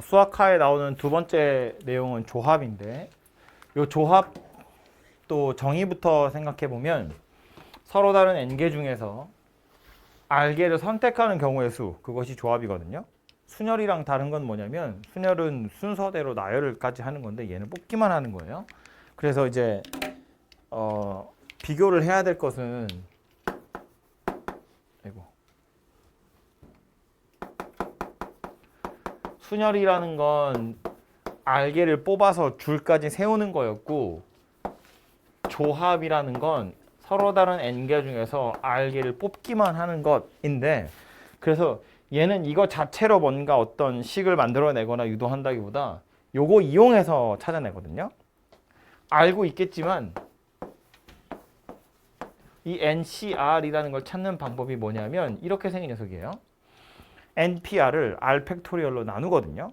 수학하에 나오는 두 번째 내용은 조합인데, 이 조합도 정의부터 생각해 보면 서로 다른 n개 중에서 r개를 선택하는 경우의 수, 그것이 조합이거든요. 순열이랑 다른 건 뭐냐면 순열은 순서대로 나열까지 하는 건데 얘는 뽑기만 하는 거예요. 그래서 이제 비교를 해야 될 것은 순열이라는 건 r개를 뽑아서 줄까지 세우는 거였고, 조합이라는 건 서로 다른 n개 중에서 r개를 뽑기만 하는 것인데, 그래서 얘는 이거 자체로 뭔가 어떤 식을 만들어내거나 유도한다기보다 요거 이용해서 찾아내거든요. 알고 있겠지만 이 NCR이라는 걸 찾는 방법이 뭐냐면 이렇게 생긴 녀석이에요. NPR을 R 팩토리얼로 나누거든요.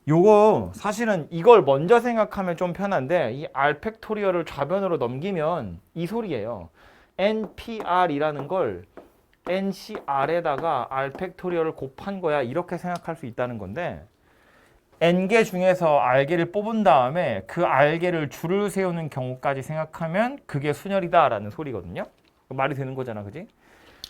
요거 사실은 이걸 먼저 생각하면 좀 편한데 이 R 팩토리얼을 좌변으로 넘기면 이 소리예요. NPR이라는 걸 NCR에다가 R 팩토리얼을 곱한 거야 이렇게 생각할 수 있다는 건데, n개 중에서 r개를 뽑은 다음에 그 r개를 줄을 세우는 경우까지 생각하면 그게 순열이다 라는 소리거든요. 말이 되는 거잖아, 그지?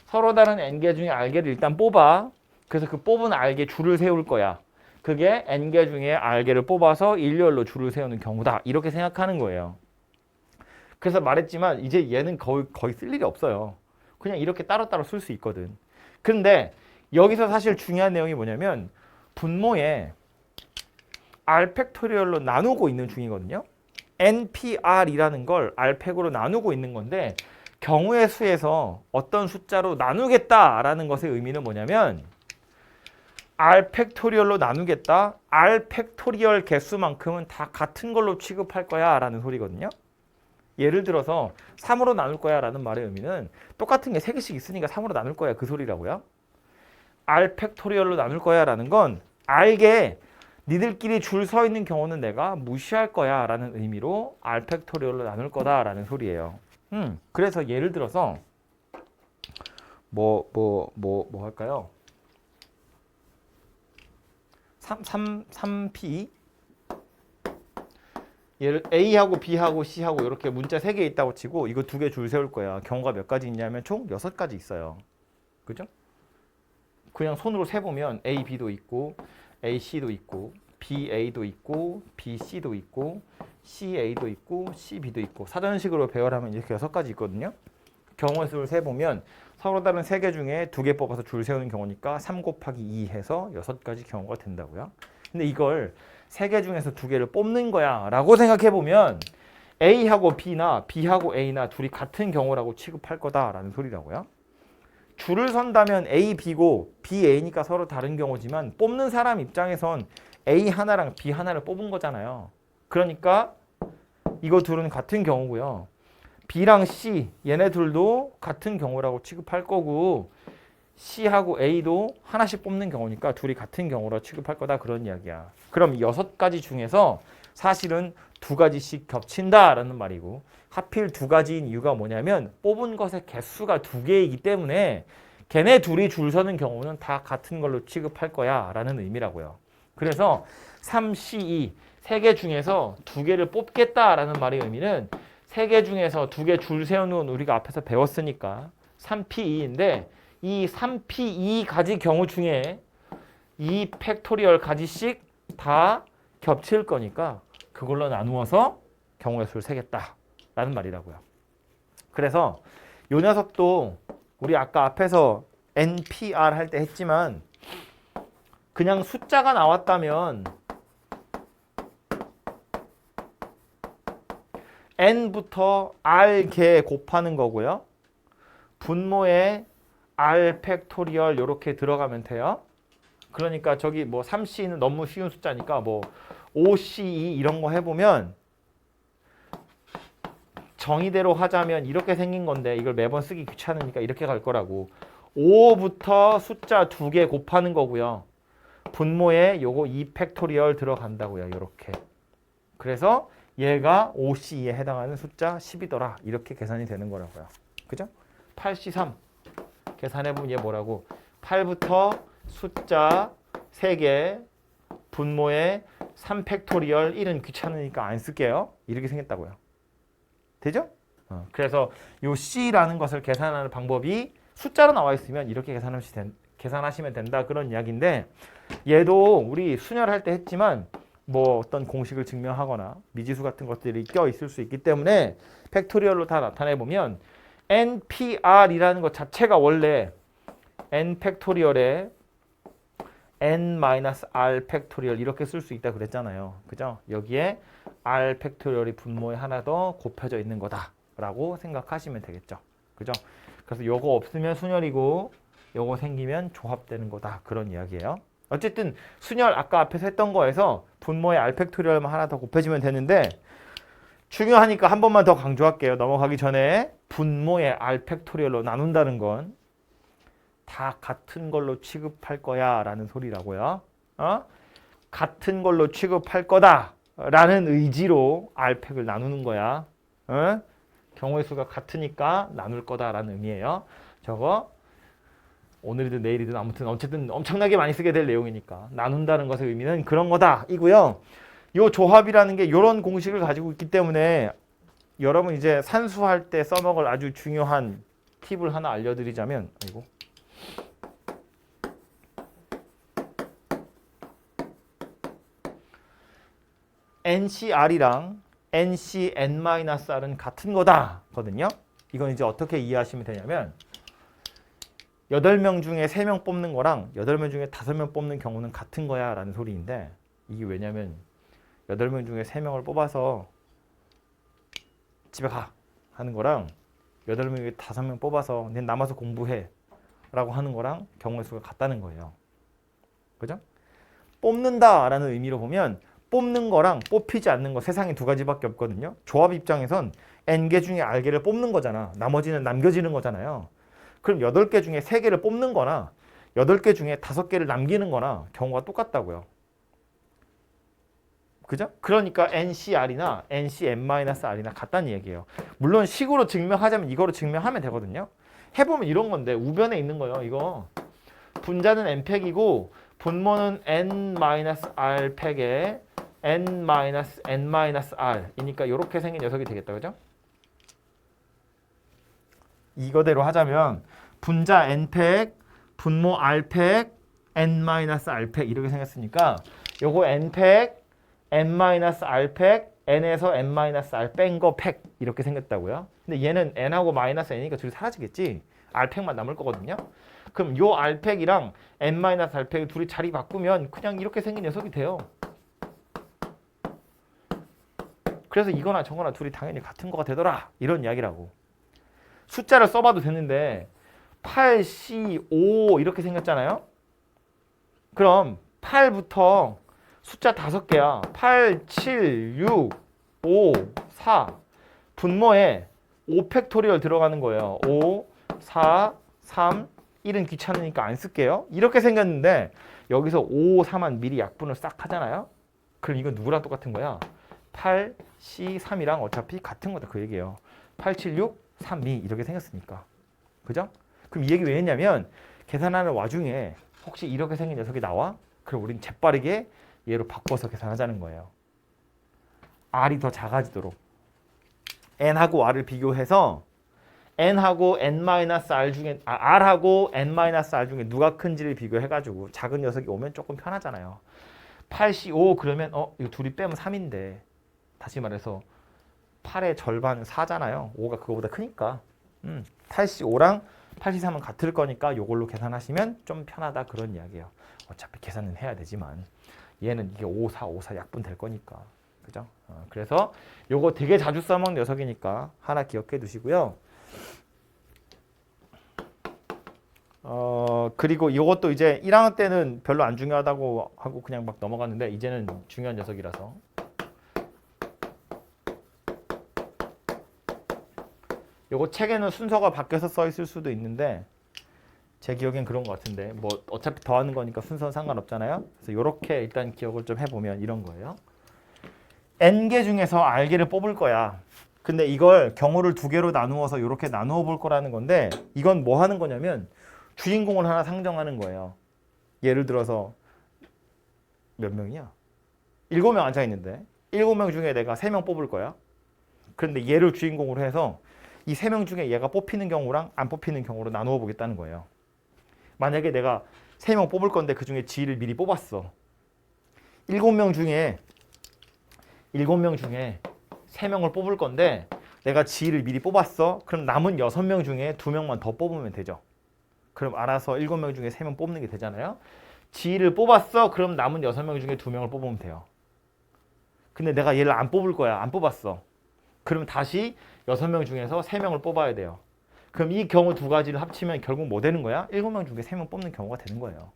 서로 다른 n개 중에 r개를 일단 뽑아. 그래서 그 뽑은 r개 줄을 세울 거야. 그게 n개 중에 r개를 뽑아서 일렬로 줄을 세우는 경우다 이렇게 생각하는 거예요. 그래서 말했지만 이제 얘는 거의 쓸 일이 없어요. 그냥 이렇게 따로따로 쓸 수 있거든. 근데 여기서 사실 중요한 내용이 뭐냐면 분모에 R 팩토리얼로 나누고 있는 중이거든요. NPR이라는 걸 R 팩으로 나누고 있는 건데, 경우의 수에서 어떤 숫자로 나누겠다라는 것의 의미는 뭐냐면 R 팩토리얼로 나누겠다. R 팩토리얼 개수만큼은 다 같은 걸로 취급할 거야 라는 소리거든요. 예를 들어서 3으로 나눌 거야 라는 말의 의미는 똑같은 게 3개씩 있으니까 3으로 나눌 거야 그 소리라고요. R 팩토리얼로 나눌 거야 라는 건 R개 니들끼리 줄 서 있는 경우는 내가 무시할 거야 라는 의미로 R 팩토리얼로 나눌 거다 라는 소리예요. 그래서 예를 들어서 뭐 할까요? 3P 얘를 A하고 B하고 C하고 이렇게 문자 3개 있다고 치고 이거 2개 줄 세울 거야. 경우가 몇 가지 있냐면 총 6가지 있어요. 그죠? 그냥 손으로 세보면 A, B도 있고 AC도 있고 BA도 있고 BC도 있고 CA도 있고 CB도 있고 사전식으로 배열하면 이렇게 6가지 있거든요. 경우의 수를 세보면 서로 다른 3개 중에 2개 뽑아서 줄 세우는 경우니까 3 곱하기 2 해서 6가지 경우가 된다고요. 근데 이걸 3개 중에서 2개를 뽑는 거야 라고 생각해보면 A하고 B나 B하고 A나 둘이 같은 경우라고 취급할 거다라는 소리라고요. 줄을 선다면 A, B고 B, A니까 서로 다른 경우지만 뽑는 사람 입장에선 A 하나랑 B 하나를 뽑은 거잖아요. 그러니까 이거 둘은 같은 경우고요. B랑 C 얘네 둘도 같은 경우라고 취급할 거고 C하고 A도 하나씩 뽑는 경우니까 둘이 같은 경우로 취급할 거다 그런 이야기야. 그럼 6가지 중에서 사실은 2가지씩 겹친다라는 말이고, 하필 2가지인 이유가 뭐냐면 뽑은 것의 개수가 2개이기 때문에 걔네 둘이 줄 서는 경우는 다 같은 걸로 취급할 거야 라는 의미라고요. 그래서 3CE 3개 중에서 2개를 뽑겠다라는 말의 의미는 3개 중에서 2개 줄 세우는 우리가 앞에서 배웠으니까 3PE인데 이 3P 2가지 경우 중에 2 팩토리얼 가지씩 다 겹칠 거니까 그걸로 나누어서 경우의 수를 세겠다라는 말이라고요. 그래서 이 녀석도 우리 아까 앞에서 NPR 할 때 했지만 그냥 숫자가 나왔다면 n부터 r개 곱하는 거고요. 분모에 R 팩토리얼 이렇게 들어가면 돼요. 그러니까 저기 뭐 3C는 너무 쉬운 숫자니까 뭐 5CE 이런 거 해보면 정의대로 하자면 이렇게 생긴 건데 이걸 매번 쓰기 귀찮으니까 이렇게 갈 거라고. 5부터 숫자 2개 곱하는 거고요. 분모에 요거 2 팩토리얼 들어간다고요. 이렇게. 그래서 얘가 5CE에 해당하는 숫자 10이더라. 이렇게 계산이 되는 거라고요. 그죠? 8C3 계산해보면 얘 뭐라고? 8부터 숫자 3개 분모에 3팩토리얼 1은 귀찮으니까 안 쓸게요. 이렇게 생겼다고요. 되죠? 그래서 요 C라는 것을 계산하는 방법이 숫자로 나와 있으면 이렇게 계산하시면 된다 그런 이야기인데 얘도 우리 순열할 때 했지만 뭐 어떤 공식을 증명하거나 미지수 같은 것들이 껴 있을 수 있기 때문에 팩토리얼로 다 나타내 보면 NPR이라는 것 자체가 원래 N 팩토리얼에 N-R 팩토리얼 이렇게 쓸 수 있다 그랬잖아요. 그죠? 여기에 R 팩토리얼이 분모에 하나 더 곱해져 있는 거다라고 생각하시면 되겠죠. 그죠? 그래서 요거 없으면 순열이고 요거 생기면 조합되는 거다. 그런 이야기예요. 어쨌든 순열 아까 앞에서 했던 거에서 분모에 R 팩토리얼만 하나 더 곱해지면 되는데 중요하니까 한 번만 더 강조할게요. 넘어가기 전에 분모에 R 팩토리얼로 나눈다는 건 다 같은 걸로 취급할 거야 라는 소리라고요. 같은 걸로 취급할 거다 라는 의지로 R팩을 나누는 거야. 경우의 수가 같으니까 나눌 거다라는 의미예요. 저거 오늘이든 내일이든 아무튼 어쨌든 엄청나게 많이 쓰게 될 내용이니까 나눈다는 것의 의미는 그런 거다 이고요. 요 조합이라는 게 이런 공식을 가지고 있기 때문에 여러분 이제 산수할 때 써먹을 아주 중요한 팁을 하나 알려드리자면 NCR이랑 NCN-R은 같은 거다 거든요. 이건 이제 어떻게 이해하시면 되냐면 8명 중에 3명 뽑는 거랑 8명 중에 5명 뽑는 경우는 같은 거야 라는 소리인데 이게 왜냐면 8명 중에 3명을 뽑아서 집에 가 하는 거랑 8명 중에 5명 뽑아서 내 남아서 공부해 라고 하는 거랑 경우의 수가 같다는 거예요. 그죠? 뽑는다 라는 의미로 보면 뽑는 거랑 뽑히지 않는 거 세상에 두 가지밖에 없거든요. 조합 입장에선 N개 중에 R개를 뽑는 거잖아. 나머지는 남겨지는 거잖아요. 그럼 8개 중에 3개를 뽑는 거나 8개 중에 5개를 남기는 거나 경우가 똑같다고요. 그죠? 그러니까 NCR이나 NCN-R이나 같다는 얘기예요. 물론 식으로 증명하자면 이거로 증명하면 되거든요. 해보면 이런 건데 우변에 있는 거예요. 이거 분자는 N팩이고 분모는 N-R 팩에 N-R 이니까 이렇게 생긴 녀석이 되겠다. 그죠? 이거대로 하자면 분자 N팩, 분모 R팩, N-R팩 이렇게 생겼으니까 요거 N팩, N-R팩, N에서 N-R 뺀 거 팩 이렇게 생겼다고요. 근데 얘는 N하고 마이너스 N이니까 둘이 사라지겠지. R팩만 남을 거거든요. 그럼 요 R팩이랑 N-R팩 둘이 자리 바꾸면 그냥 이렇게 생긴 녀석이 돼요. 그래서 이거나 저거나 둘이 당연히 같은 거가 되더라 이런 이야기라고. 숫자를 써봐도 되는데 8, C, 5 이렇게 생겼잖아요. 그럼 8부터 숫자 5개야. 8, 7, 6, 5, 4 분모에 5 팩토리얼 들어가는 거예요. 5, 4, 3, 1은 귀찮으니까 안 쓸게요. 이렇게 생겼는데 여기서 5, 4만 미리 약분을 싹 하잖아요. 그럼 이건 누구랑 똑같은 거야? 8, C, 3이랑 어차피 같은 거다 그 얘기예요. 8, 7, 6, 3, 2 이렇게 생겼으니까. 그죠? 그럼 이 얘기 왜 했냐면 계산하는 와중에 혹시 이렇게 생긴 녀석이 나와? 그럼 우린 재빠르게 얘로 바꿔서 계산하자는 거예요. R이 더 작아지도록. N하고 R을 비교해서 N하고 N-R 중에 R하고 N-R 중에 누가 큰지를 비교해가지고 작은 녀석이 오면 조금 편하잖아요. 8C5 그러면 이거 둘이 빼면 3인데 다시 말해서 8의 절반은 4잖아요. 5가 그거보다 크니까 8C5랑 8C3은 같을 거니까 이걸로 계산하시면 좀 편하다 그런 이야기예요. 어차피 계산은 해야 되지만 얘는 이게 5, 4, 5, 4 약분 될 거니까. 그죠? 그래서 요거 되게 자주 써먹는 녀석이니까 하나 기억해 두시고요. 그리고 이것도 이제 1학년 때는 별로 안 중요하다고 하고 그냥 막 넘어갔는데 이제는 중요한 녀석이라서 요거 책에는 순서가 바뀌어서 써 있을 수도 있는데 제 기억엔 그런 것 같은데 뭐 어차피 더하는 거니까 순서는 상관없잖아요. 그래서 요렇게 일단 기억을 좀 해보면 이런 거예요. N개 중에서 R개를 뽑을 거야. 근데 이걸 경우를 2개로 나누어서 이렇게 나누어 볼 거라는 건데 이건 뭐 하는 거냐면 주인공을 하나 상정하는 거예요. 예를 들어서 몇 명이야? 7명 앉아 있는데 7명 중에 내가 3명 뽑을 거야. 그런데 얘를 주인공으로 해서 이 3명 중에 얘가 뽑히는 경우랑 안 뽑히는 경우로 나누어 보겠다는 거예요. 만약에 내가 3명 뽑을 건데 그 중에 G를 미리 뽑았어. 7명 중에 3명을 뽑을 건데 내가 G를 미리 뽑았어. 그럼 남은 6명 중에 2명만 더 뽑으면 되죠. 그럼 알아서 7명 중에 3명 뽑는 게 되잖아요. G를 뽑았어. 그럼 남은 6명 중에 2명을 뽑으면 돼요. 근데 내가 얘를 안 뽑을 거야. 안 뽑았어. 그럼 다시 6명 중에서 3명을 뽑아야 돼요. 그럼 이 경우 두 가지를 합치면 결국 뭐 되는 거야? 7명 중에 3명 뽑는 경우가 되는 거예요.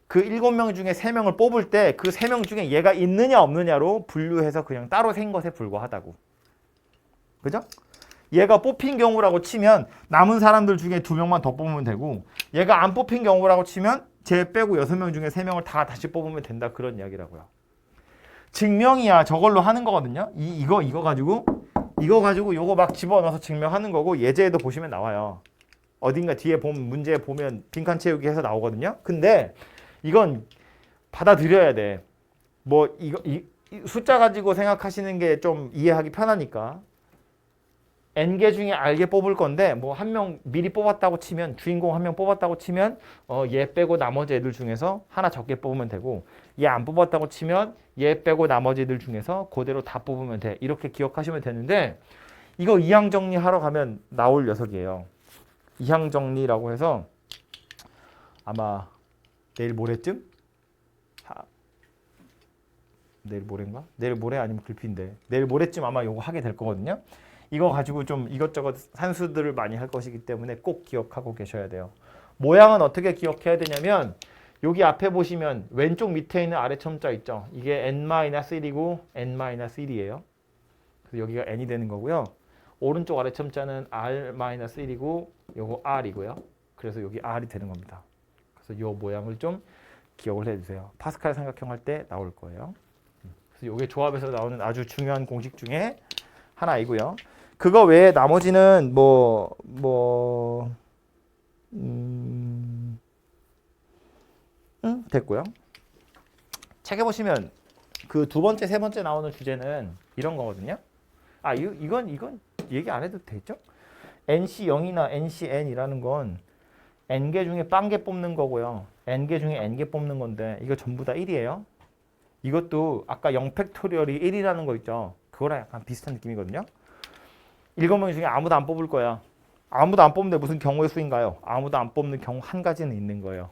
그 7명 중에 3명을 뽑을 때 그 3명 중에 얘가 있느냐 없느냐로 분류해서 그냥 따로 생 것에 불과하다고. 그죠? 얘가 뽑힌 경우라고 치면 남은 사람들 중에 2명만 더 뽑으면 되고 얘가 안 뽑힌 경우라고 치면 쟤 빼고 6명 중에 3명을 다 다시 뽑으면 된다. 그런 이야기라고요. 증명이야 저걸로 하는 거거든요. 이거 가지고 요거 막 집어넣어서 증명하는 거고 예제에도 보시면 나와요. 어딘가 뒤에 보면 문제 보면 빈칸 채우기 해서 나오거든요. 근데 이건 받아들여야 돼. 뭐 이 숫자 가지고 생각하시는 게 좀 이해하기 편하니까. N개 중에 R개 뽑을 건데 뭐 한 명 미리 뽑았다고 치면 주인공 한 명 뽑았다고 치면 얘 빼고 나머지 애들 중에서 하나 적게 뽑으면 되고 얘 안 뽑았다고 치면 얘 빼고 나머지 애들 중에서 그대로 다 뽑으면 돼. 이렇게 기억하시면 되는데 이거 이항 정리하러 가면 나올 녀석이에요. 이항 정리라고 해서 아마 내일 모레쯤? 내일 모레인가? 내일 모레 아니면 글피인데 내일 모레쯤 아마 이거 하게 될 거거든요. 이거 가지고 좀 이것저것 산수들을 많이 할 것이기 때문에 꼭 기억하고 계셔야 돼요. 모양은 어떻게 기억해야 되냐면 여기 앞에 보시면 왼쪽 밑에 있는 아래 첨자 있죠. 이게 n-1이고 n-1이에요. 그래서 여기가 n이 되는 거고요. 오른쪽 아래 첨자는 r-1이고 요거 r이고요. 그래서 여기 r이 되는 겁니다. 그래서 요 모양을 좀 기억을 해주세요. 파스칼 삼각형 할 때 나올 거예요. 그래서 요게 조합에서 나오는 아주 중요한 공식 중에 하나이고요. 그거 외에 나머지는 됐고요. 책에 보시면 그 두 번째, 세 번째 나오는 주제는 이런 거거든요. 아, 이건 얘기 안 해도 되죠? NC0이나 NCN이라는 건 N개 중에 빵개 뽑는 거고요. N개 중에 N개 뽑는 건데 이거 전부 다 1이에요. 이것도 아까 0팩토리얼이 1이라는 거 있죠. 그거랑 약간 비슷한 느낌이거든요. 7명 중에 아무도 안 뽑을 거야. 아무도 안 뽑는데 무슨 경우의 수인가요? 아무도 안 뽑는 경우 한 가지는 있는 거예요.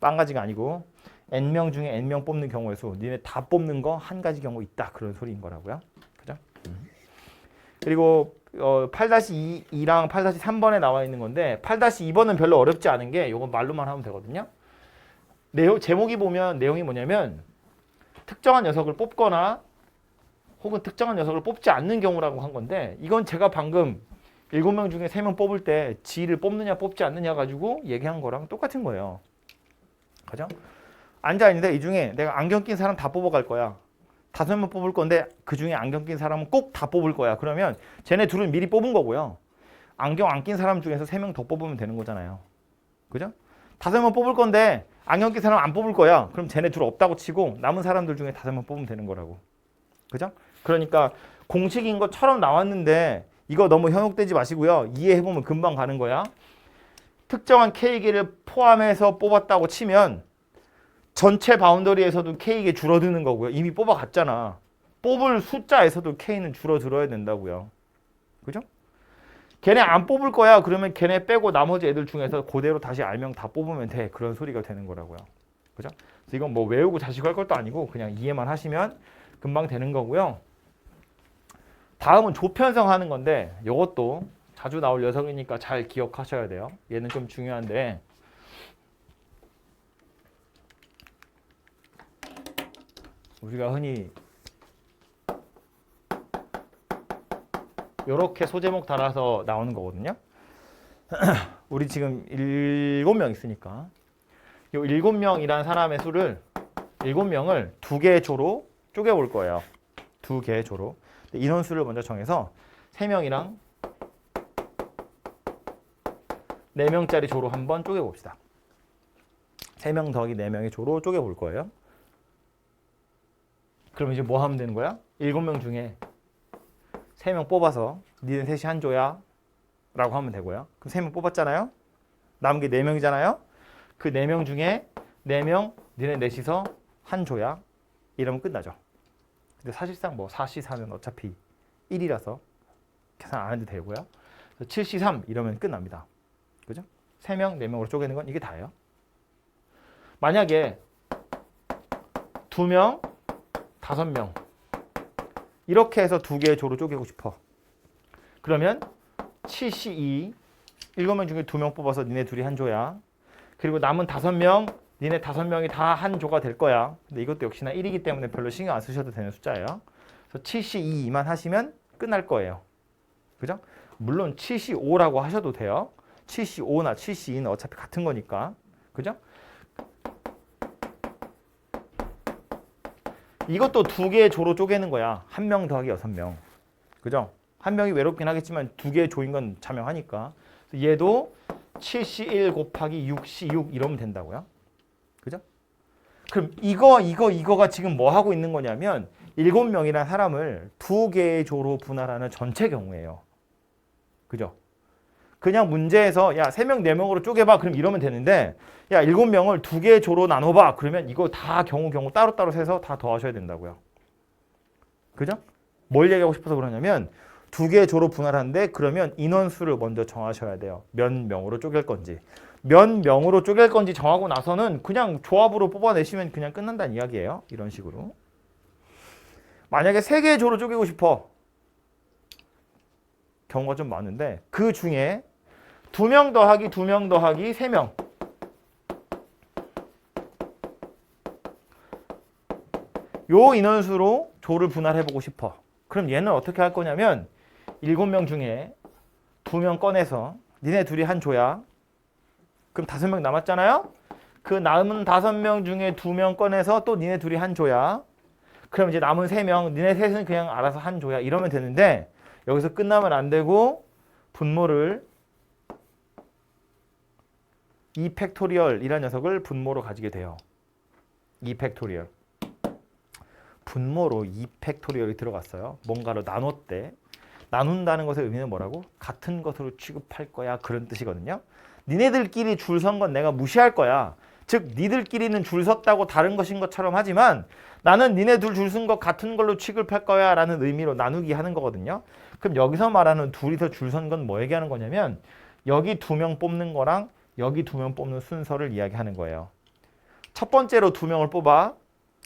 한 가지가 아니고 N명 중에 N명 뽑는 경우의 수. 니네 다 뽑는 거 한 가지 경우 있다. 그런 소리인 거라고요. 그죠? 그리고 8-2랑 8-3번에 나와 있는 건데 8-2번은 별로 어렵지 않은 게 이건 말로만 하면 되거든요. 제목이 보면 내용이 뭐냐면 특정한 녀석을 뽑거나 혹은 특정한 녀석을 뽑지 않는 경우라고 한 건데 이건 제가 방금 7명 중에 3명 뽑을 때 G를 뽑느냐 뽑지 않느냐 가지고 얘기한 거랑 똑같은 거예요. 그죠? 앉아있는데 이 중에 내가 안경 낀 사람 다 뽑아갈 거야. 5명 뽑을 건데 그 중에 안경 낀 사람은 꼭 다 뽑을 거야. 그러면 쟤네 둘은 미리 뽑은 거고요. 안경 안 낀 사람 중에서 3명 더 뽑으면 되는 거잖아요. 그죠? 5명 뽑을 건데 안경 낀 사람 안 뽑을 거야. 그럼 쟤네 둘 없다고 치고 남은 사람들 중에 5명 뽑으면 되는 거라고. 그죠? 그러니까 공식인 것처럼 나왔는데 이거 너무 현혹되지 마시고요. 이해해보면 금방 가는 거야. 특정한 K개를 포함해서 뽑았다고 치면 전체 바운더리에서도 K개 줄어드는 거고요. 이미 뽑아갔잖아. 뽑을 숫자에서도 K는 줄어들어야 된다고요. 그죠? 걔네 안 뽑을 거야. 그러면 걔네 빼고 나머지 애들 중에서 그대로 다시 R명 다 뽑으면 돼. 그런 소리가 되는 거라고요. 그죠? 그래서 이건 뭐 외우고 자식할 것도 아니고 그냥 이해만 하시면 금방 되는 거고요. 다음은 조편성 하는 건데 이것도 자주 나올 녀석이니까 잘 기억하셔야 돼요. 얘는 좀 중요한데 우리가 흔히 이렇게 소제목 달아서 나오는 거거든요. 우리 지금 7명 있으니까 이 7명이라는 사람의 수를 7명을 2개의 조로 쪼개볼 거예요. 2개의 조로. 인원수를 먼저 정해서 3명이랑 4명짜리 조로 한번 쪼개봅시다. 3명 더하기 4명의 조로 쪼개볼 거예요. 그럼 이제 뭐 하면 되는 거야? 7명 중에 3명 뽑아서 니네 셋이 한 조야 라고 하면 되고요. 그럼 3명 뽑았잖아요. 남은 게 4명이잖아요. 그 4명 중에 4명 니네 넷이서 한 조야 이러면 끝나죠. 근데 사실상 뭐 4C4면 어차피 1이라서 계산 안 해도 되고요. 7C3 이러면 끝납니다. 그죠? 3명, 4명으로 쪼개는 건 이게 다예요. 만약에 2명, 5명 이렇게 해서 2개의 조로 쪼개고 싶어. 그러면 7C2 7명 중에 2명 뽑아서 니네 둘이 한 조야. 그리고 남은 5명 니네 5명이 다 한 조가 될 거야. 근데 이것도 역시나 1이기 때문에 별로 신경 안 쓰셔도 되는 숫자예요. 그래서 7C2만 하시면 끝날 거예요. 그죠? 물론 7C5라고 하셔도 돼요. 7C5나 7C2는 어차피 같은 거니까. 그죠? 이것도 2개의 조로 쪼개는 거야. 1명 더하기 6명. 그죠? 한 명이 외롭긴 하겠지만 2개의 조인 건 자명하니까. 얘도 7C1 곱하기 6C6 이러면 된다고요. 그죠? 그럼 이거가 지금 뭐 하고 있는 거냐면 7명이라는 사람을 2개의 조로 분할하는 전체 경우예요. 그죠? 그냥 문제에서 야 3명 4명으로 쪼개봐 그럼 이러면 되는데 야 7명을 2개의 조로 나눠봐 그러면 이거 다 경우 따로따로 세서 다 더하셔야 된다고요. 그죠? 뭘 얘기하고 싶어서 그러냐면 2개의 조로 분할하는데 그러면 인원수를 먼저 정하셔야 돼요. 몇 명으로 쪼갤 건지. 몇 명으로 쪼갤 건지 정하고 나서는 그냥 조합으로 뽑아내시면 그냥 끝난다는 이야기예요. 이런 식으로. 만약에 3개의 조로 쪼개고 싶어. 경우가 좀 많은데 그 중에 2명 더하기 2명 더하기 3명. 요 인원수로 조를 분할해보고 싶어. 그럼 얘는 어떻게 할 거냐면 7명 중에 2명 꺼내서 니네 둘이 한 조야. 그럼 5명 남았잖아요. 그 남은 5명 중에 2명 꺼내서 또 니네 둘이 한 조야. 그럼 이제 남은 3명 니네 셋은 그냥 알아서 한 조야. 이러면 되는데 여기서 끝나면 안 되고 분모를 2팩토리얼이라는 녀석을 분모로 가지게 돼요. 2팩토리얼. 분모로 2팩토리얼이 들어갔어요. 뭔가를 나눴대. 나눈다는 것의 의미는 뭐라고? 같은 것으로 취급할 거야. 그런 뜻이거든요. 니네들끼리 줄 선 건 내가 무시할 거야. 즉 니들끼리는 줄 섰다고 다른 것인 것처럼 하지만 나는 니네 둘 줄 쓴 것 같은 걸로 취급할 거야 라는 의미로 나누기 하는 거거든요. 그럼 여기서 말하는 둘이서 줄 선 건 뭐 얘기하는 거냐면 여기 2명 뽑는 거랑 여기 2명 뽑는 순서를 이야기하는 거예요. 첫 번째로 2명을 뽑아.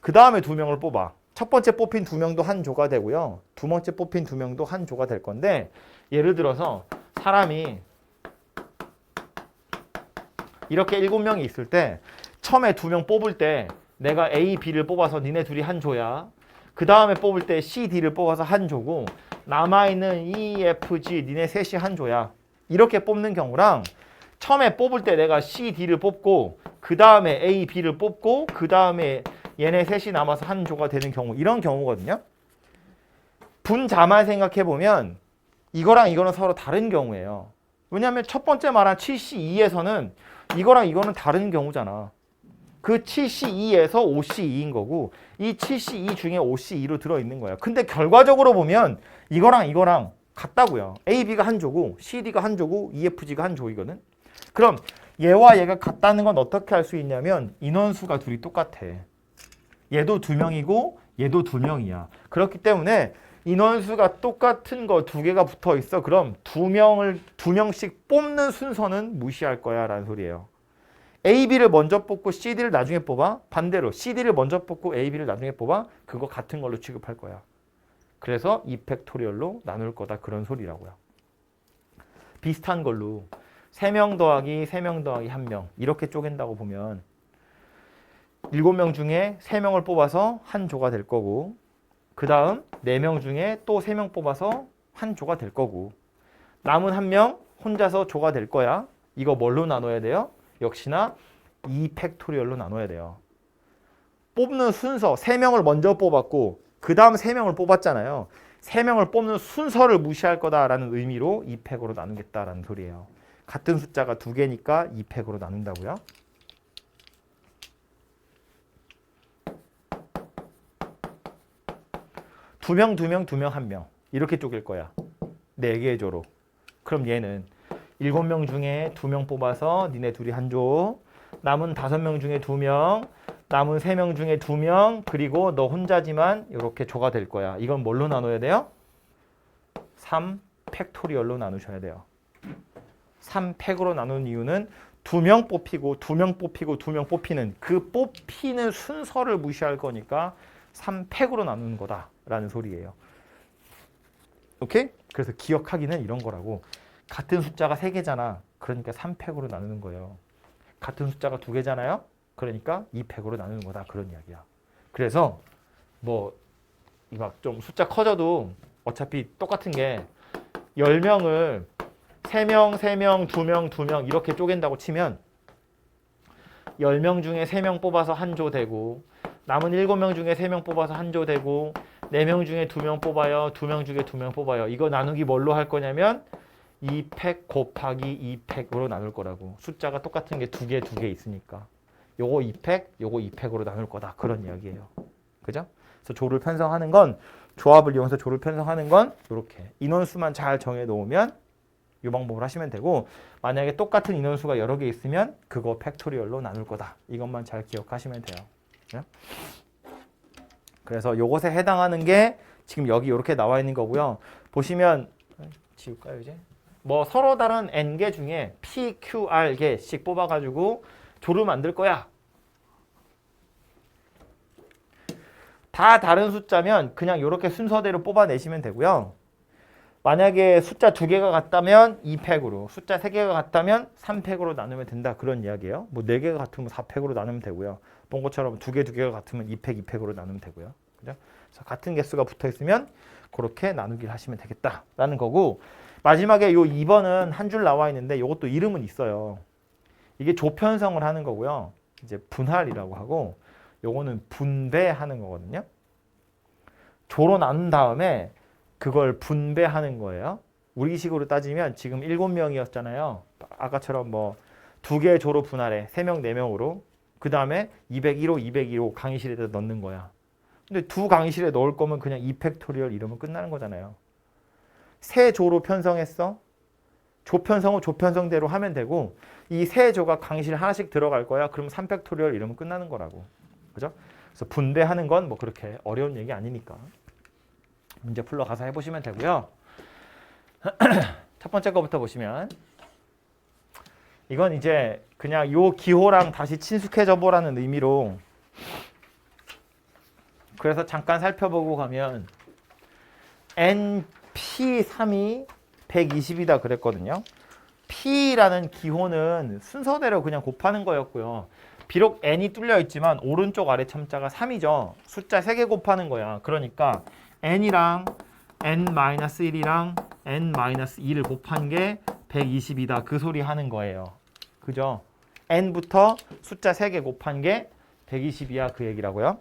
그 다음에 2명을 뽑아. 첫 번째 뽑힌 2명도 한 조가 되고요. 두 번째 뽑힌 2명도 한 조가 될 건데 예를 들어서 사람이 이렇게 7명이 있을 때 처음에 2명 뽑을 때 내가 A, B를 뽑아서 니네 둘이 한 조야. 그 다음에 뽑을 때 C, D를 뽑아서 한 조고 남아있는 E, F, G 니네 셋이 한 조야. 이렇게 뽑는 경우랑 처음에 뽑을 때 내가 C, D를 뽑고 그 다음에 A, B를 뽑고 그 다음에 얘네 셋이 남아서 한 조가 되는 경우 이런 경우거든요. 분자만 생각해보면 이거랑 이거는 서로 다른 경우예요. 왜냐하면 첫 번째 말한 7C2에서는 이거랑 이거는 다른 경우잖아. 그 7C2에서 5C2인 거고 이 7C2 중에 5C2로 들어있는 거야. 근데 결과적으로 보면 이거랑 이거랑 같다고요. A, B가 한 조고 CD가 한 조고 EFG가 한 조이거든. 그럼 얘와 얘가 같다는 건 어떻게 할 수 있냐면 인원수가 둘이 똑같아. 얘도 2명이고 얘도 2명이야. 그렇기 때문에 인원수가 똑같은 거 2개가 붙어 있어. 그럼 2명씩 뽑는 순서는 무시할 거야 라는 소리예요. A, B를 먼저 뽑고 CD를 나중에 뽑아. 반대로 CD를 먼저 뽑고 A, B를 나중에 뽑아. 그거 같은 걸로 취급할 거야. 그래서 2팩토리얼로 나눌 거다 그런 소리라고요. 비슷한 걸로 3명 더하기 3명 더하기 1명 이렇게 쪼갠다고 보면 7명 중에 3명을 뽑아서 한 조가 될 거고 그 다음 4명 중에 또 3명 뽑아서 한 조가 될 거고 남은 1명 혼자서 조가 될 거야. 이거 뭘로 나눠야 돼요? 역시나 2팩토리얼로 나눠야 돼요. 뽑는 순서 3명을 먼저 뽑았고 그 다음 3명을 뽑았잖아요. 3명을 뽑는 순서를 무시할 거다라는 의미로 2팩으로 나누겠다라는 소리예요. 같은 숫자가 2개니까 2팩으로 나눈다고요. 두 명, 두 명, 두 명, 한 명. 이렇게 쪼갤 거야. 4개의 조로. 그럼 얘는 7명 중에 2명 뽑아서 니네 둘이 한 조. 남은 5명 중에 2명. 남은 3명 중에 2명. 그리고 너 혼자지만 이렇게 조가 될 거야. 이건 뭘로 나눠야 돼요? 3 팩토리얼로 나누셔야 돼요. 3팩으로 나눈 이유는 2명 뽑히고 2명 뽑히고 2명 뽑히는 그 뽑히는 순서를 무시할 거니까 3팩으로 나누는 거다라는 소리예요. 오케이? 그래서 기억하기는 이런 거라고. 같은 숫자가 3개잖아. 그러니까 3팩으로 나누는 거예요. 같은 숫자가 2개잖아요. 그러니까 2팩으로 나누는 거다. 그런 이야기야. 그래서 뭐 막 좀 숫자 커져도 어차피 똑같은 게 10명을 3명, 3명, 2명, 2명 이렇게 쪼갠다고 치면 10명 중에 3명 뽑아서 한 조 되고 남은 7명 중에 3명 뽑아서 한 조 되고 4명 중에 2명 뽑아요. 2명 중에 2명 뽑아요. 이거 나누기 뭘로 할 거냐면 2팩 곱하기 2팩으로 나눌 거라고. 숫자가 똑같은 게 2개, 2개 있으니까. 요거 2팩, 요거 2팩으로 나눌 거다. 그런 이야기예요. 그죠? 그래서 조를 편성하는 건 조합을 이용해서 조를 편성하는 건 이렇게 인원수만 잘 정해 놓으면 이 방법을 하시면 되고 만약에 똑같은 인원수가 여러 개 있으면 그거 팩토리얼로 나눌 거다. 이것만 잘 기억하시면 돼요. 네? 그래서 요것에 해당하는 게 지금 여기 이렇게 나와 있는 거고요. 보시면 지울까요 이제? 뭐 서로 다른 n개 중에 p, q, r 개씩 뽑아가지고 조를 만들 거야. 다 다른 숫자면 그냥 이렇게 순서대로 뽑아내시면 되고요. 만약에 숫자 2개가 같다면 2팩으로, 숫자 3개가 같다면 3팩으로 나누면 된다. 그런 이야기예요. 뭐 4개가 같으면 4팩으로 나누면 되고요. 본 것처럼 2개가 같으면 2팩, 2팩으로 나누면 되고요. 그죠? 그래서 같은 개수가 붙어 있으면 그렇게 나누기를 하시면 되겠다라는 거고 마지막에 요 2번은 한 줄 나와 있는데 이것도 이름은 있어요. 이게 조편성을 하는 거고요. 이제 분할이라고 하고 요거는 분배하는 거거든요. 조로 나눈 다음에 그걸 분배하는 거예요. 우리식으로 따지면 지금 7명이었잖아요. 아까처럼 뭐 2개 조로 분할해. 3명, 4명으로. 그 다음에 201호, 202호 강의실에다 넣는 거야. 근데 2 강의실에 넣을 거면 그냥 2팩토리얼 이러면 끝나는 거잖아요. 세 조로 편성했어. 조편성은 조편성대로 하면 되고 이 세 조가 강의실 하나씩 들어갈 거야. 그럼 3팩토리얼 이러면 끝나는 거라고. 그죠? 그래서 분배하는 건 뭐 그렇게 어려운 얘기 아니니까. 문제 풀러 가서 해보시면 되고요. 첫 번째 거부터 보시면 이건 이제 그냥 요 기호랑 다시 친숙해져 보라는 의미로 그래서 잠깐 살펴보고 가면 NP3이 120이다 그랬거든요. P라는 기호는 순서대로 그냥 곱하는 거였고요. 비록 N이 뚫려 있지만 오른쪽 아래 참자가 3이죠. 숫자 3개 곱하는 거야. 그러니까 N이랑 N-1이랑 N-2를 곱한 게 120이다. 그 소리 하는 거예요. 그죠? N부터 숫자 3개 곱한 게 120이야. 그 얘기라고요.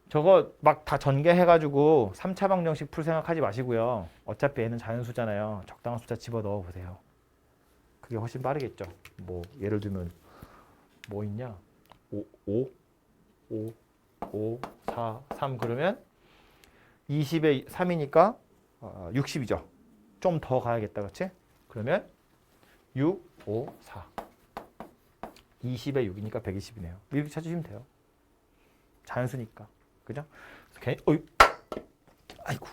저거 막 다 전개해가지고 3차 방정식 풀 생각하지 마시고요. 어차피 N은 자연수잖아요. 적당한 숫자 집어넣어 보세요. 그게 훨씬 빠르겠죠. 뭐 예를 들면 뭐 있냐? 5, 4, 3 그러면 20에 3이니까 60이죠. 좀 더 가야겠다. 그치? 그러면 6, 5, 4 20에 6이니까 120이네요. 이렇게 찾으시면 돼요. 자연수니까. 그죠? 아이고.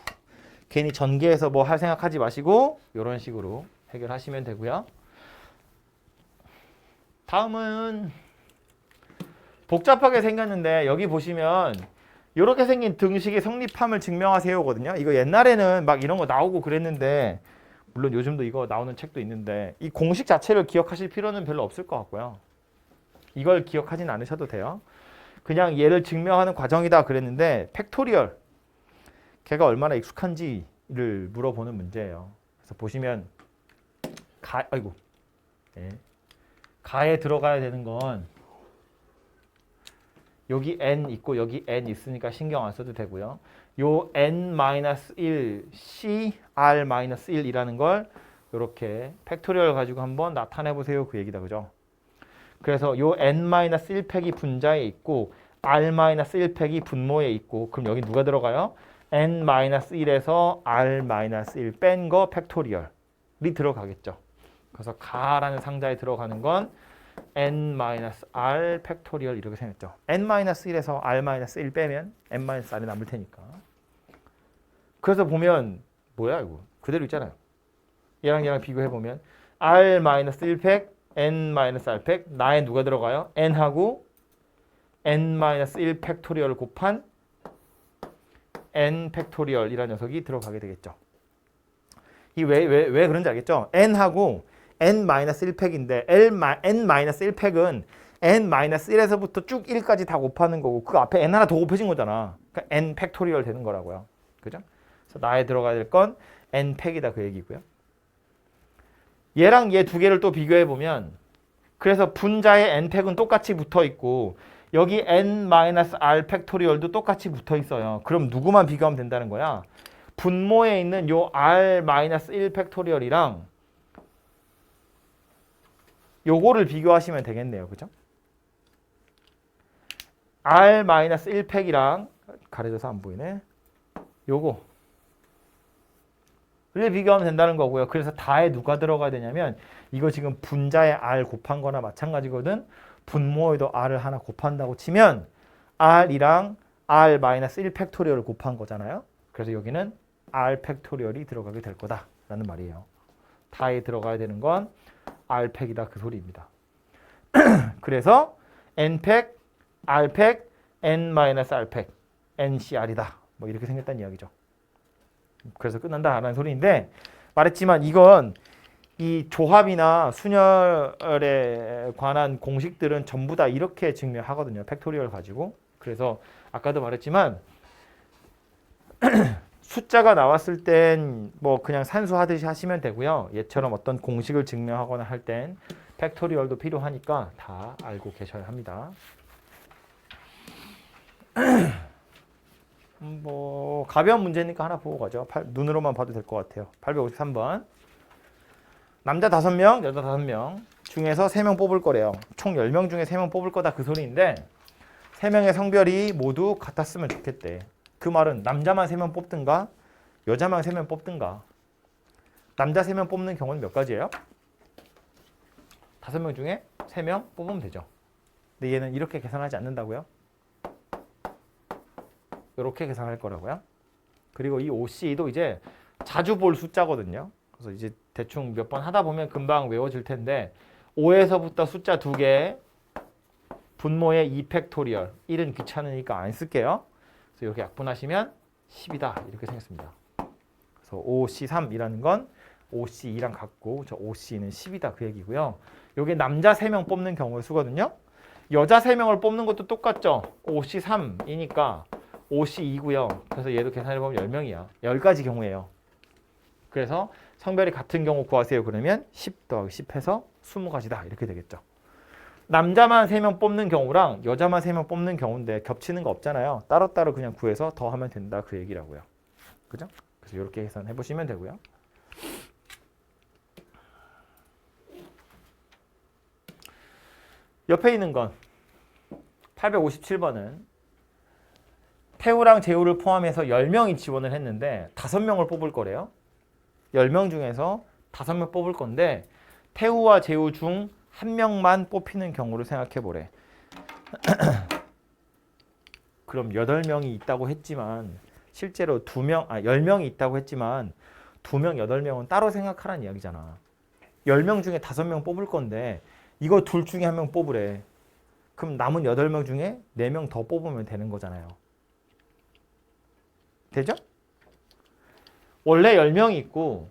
괜히 전개해서 뭐 할 생각하지 마시고 이런 식으로 해결하시면 되고요. 다음은 복잡하게 생겼는데 여기 보시면 이렇게 생긴 등식의 성립함을 증명하세요거든요. 이거 옛날에는 막 이런 거 나오고 그랬는데 물론 요즘도 이거 나오는 책도 있는데 이 공식 자체를 기억하실 필요는 별로 없을 것 같고요. 이걸 기억하진 않으셔도 돼요. 그냥 얘를 증명하는 과정이다 그랬는데 팩토리얼 걔가 얼마나 익숙한지를 물어보는 문제예요. 그래서 보시면 가에 들어가야 되는 건 여기 n 있고 여기 n 있으니까 신경 안 써도 되고요. 요 n-1 cr-1이라는 걸 이렇게 팩토리얼 가지고 한번 나타내 보세요. 그 얘기다. 그죠? 그래서 요 n-1팩이 분자에 있고 R-1팩이 분모에 있고 그럼 여기 누가 들어가요? N-1에서 R-1 뺀 거 팩토리얼이 들어가겠죠. 그래서 가라는 상자에 들어가는 건 N-R 팩토리얼 이렇게 생겼죠. N-1에서 R-1 빼면 N-R이 남을 테니까. 그래서 보면 뭐야 이거 그대로 있잖아요. 얘랑 비교해보면 R-1팩, N-R팩 나에 누가 들어가요? N하고 N-1 팩토리얼을 곱한 N 팩토리얼이라는 녀석이 들어가게 되겠죠. 이 왜 그런지 알겠죠? N하고 N-1팩인데 N-1팩은 N-1에서부터 쭉 1까지 다 곱하는 거고 그 앞에 N 하나 더 곱해진 거잖아. 그러니까 N 팩토리얼 되는 거라고요. 그죠? 그래서 나에 들어가야 될 건 N 팩이다 그 얘기고요. 얘랑 얘 두 개를 또 비교해 보면 그래서 분자의 N 팩은 똑같이 붙어 있고 여기 N-R 팩토리얼도 똑같이 붙어 있어요. 그럼 누구만 비교하면 된다는 거야? 분모에 있는 요 R-1 팩토리얼이랑 요거를 비교하시면 되겠네요. 그죠? R-1 팩이랑 가려져서 안 보이네. 요거 를 비교하면 된다는 거고요. 그래서 다에 누가 들어가야 되냐면 이거 지금 분자에 R 곱한 거나 마찬가지거든. 분모에도 R을 하나 곱한다고 치면 R이랑 R-1 팩토리얼을 곱한 거잖아요. 그래서 여기는 R 팩토리얼이 들어가게 될 거다라는 말이에요. 다에 들어가야 되는 건 R 팩이다 그 소리입니다. 그래서 N 팩, R 팩, N-R 팩, NCR이다. 뭐 이렇게 생겼다는 이야기죠. 그래서 끝난다라는 소리인데 말했지만 이건 이 조합이나 순열에 관한 공식들은 전부 다 이렇게 증명하거든요. 팩토리얼 가지고. 그래서 아까도 말했지만 숫자가 나왔을 땐 뭐 그냥 산수하듯이 하시면 되고요. 얘처럼 어떤 공식을 증명하거나 할 땐 팩토리얼도 필요하니까 다 알고 계셔야 합니다. 뭐 가벼운 문제니까 하나 보고 가죠. 눈으로만 봐도 될 것 같아요. 853번. 남자 5명, 여자 5명 중에서 3명 뽑을 거래요. 총 10명 중에 3명 뽑을 거다 그 소리인데 3명의 성별이 모두 같았으면 좋겠대. 그 말은 남자만 3명 뽑든가 여자만 3명 뽑든가. 남자 3명 뽑는 경우는 몇 가지예요? 5명 중에 3명 뽑으면 되죠. 근데 얘는 이렇게 계산하지 않는다고요? 이렇게 계산할 거라고요. 그리고 이 OC도 이제 자주 볼 숫자거든요. 그래서 이제 대충 몇 번 하다 보면 금방 외워질 텐데 5에서부터 숫자 2개 분모의 2팩토리얼 1은 귀찮으니까 안 쓸게요. 그래서 이렇게 약분하시면 10이다 이렇게 생겼습니다. 그래서 OC3이라는 건 OC2랑 같고 저 OC는 10이다 그 얘기고요. 이게 남자 3명 뽑는 경우의 수거든요. 여자 3명을 뽑는 것도 똑같죠. OC3이니까 OC2고요. 그래서 얘도 계산해보면 10명이야. 10가지 경우예요. 그래서 성별이 같은 경우 구하세요. 그러면 10 더하기 10 해서 20가지다. 이렇게 되겠죠. 남자만 3명 뽑는 경우랑 여자만 3명 뽑는 경우인데 겹치는 거 없잖아요. 따로따로 그냥 구해서 더하면 된다. 그 얘기라고요. 그죠? 그래서 이렇게 계산해보시면 되고요. 옆에 있는 건 857번은 태우랑 재우를 포함해서 10명이 지원을 했는데 5명을 뽑을 거래요. 10명 중에서 5명 뽑을 건데 태우와 재우 중 1명만 뽑히는 경우를 생각해 보래. 그럼 8명이 있다고 했지만 실제로 10명이 있다고 했지만 2명, 8명은 따로 생각하라는 이야기잖아. 10명 중에 5명 뽑을 건데 이거 둘 중에 1명 뽑으래. 그럼 남은 8명 중에 4명 더 뽑으면 되는 거잖아요. 되죠? 원래 10명이 있고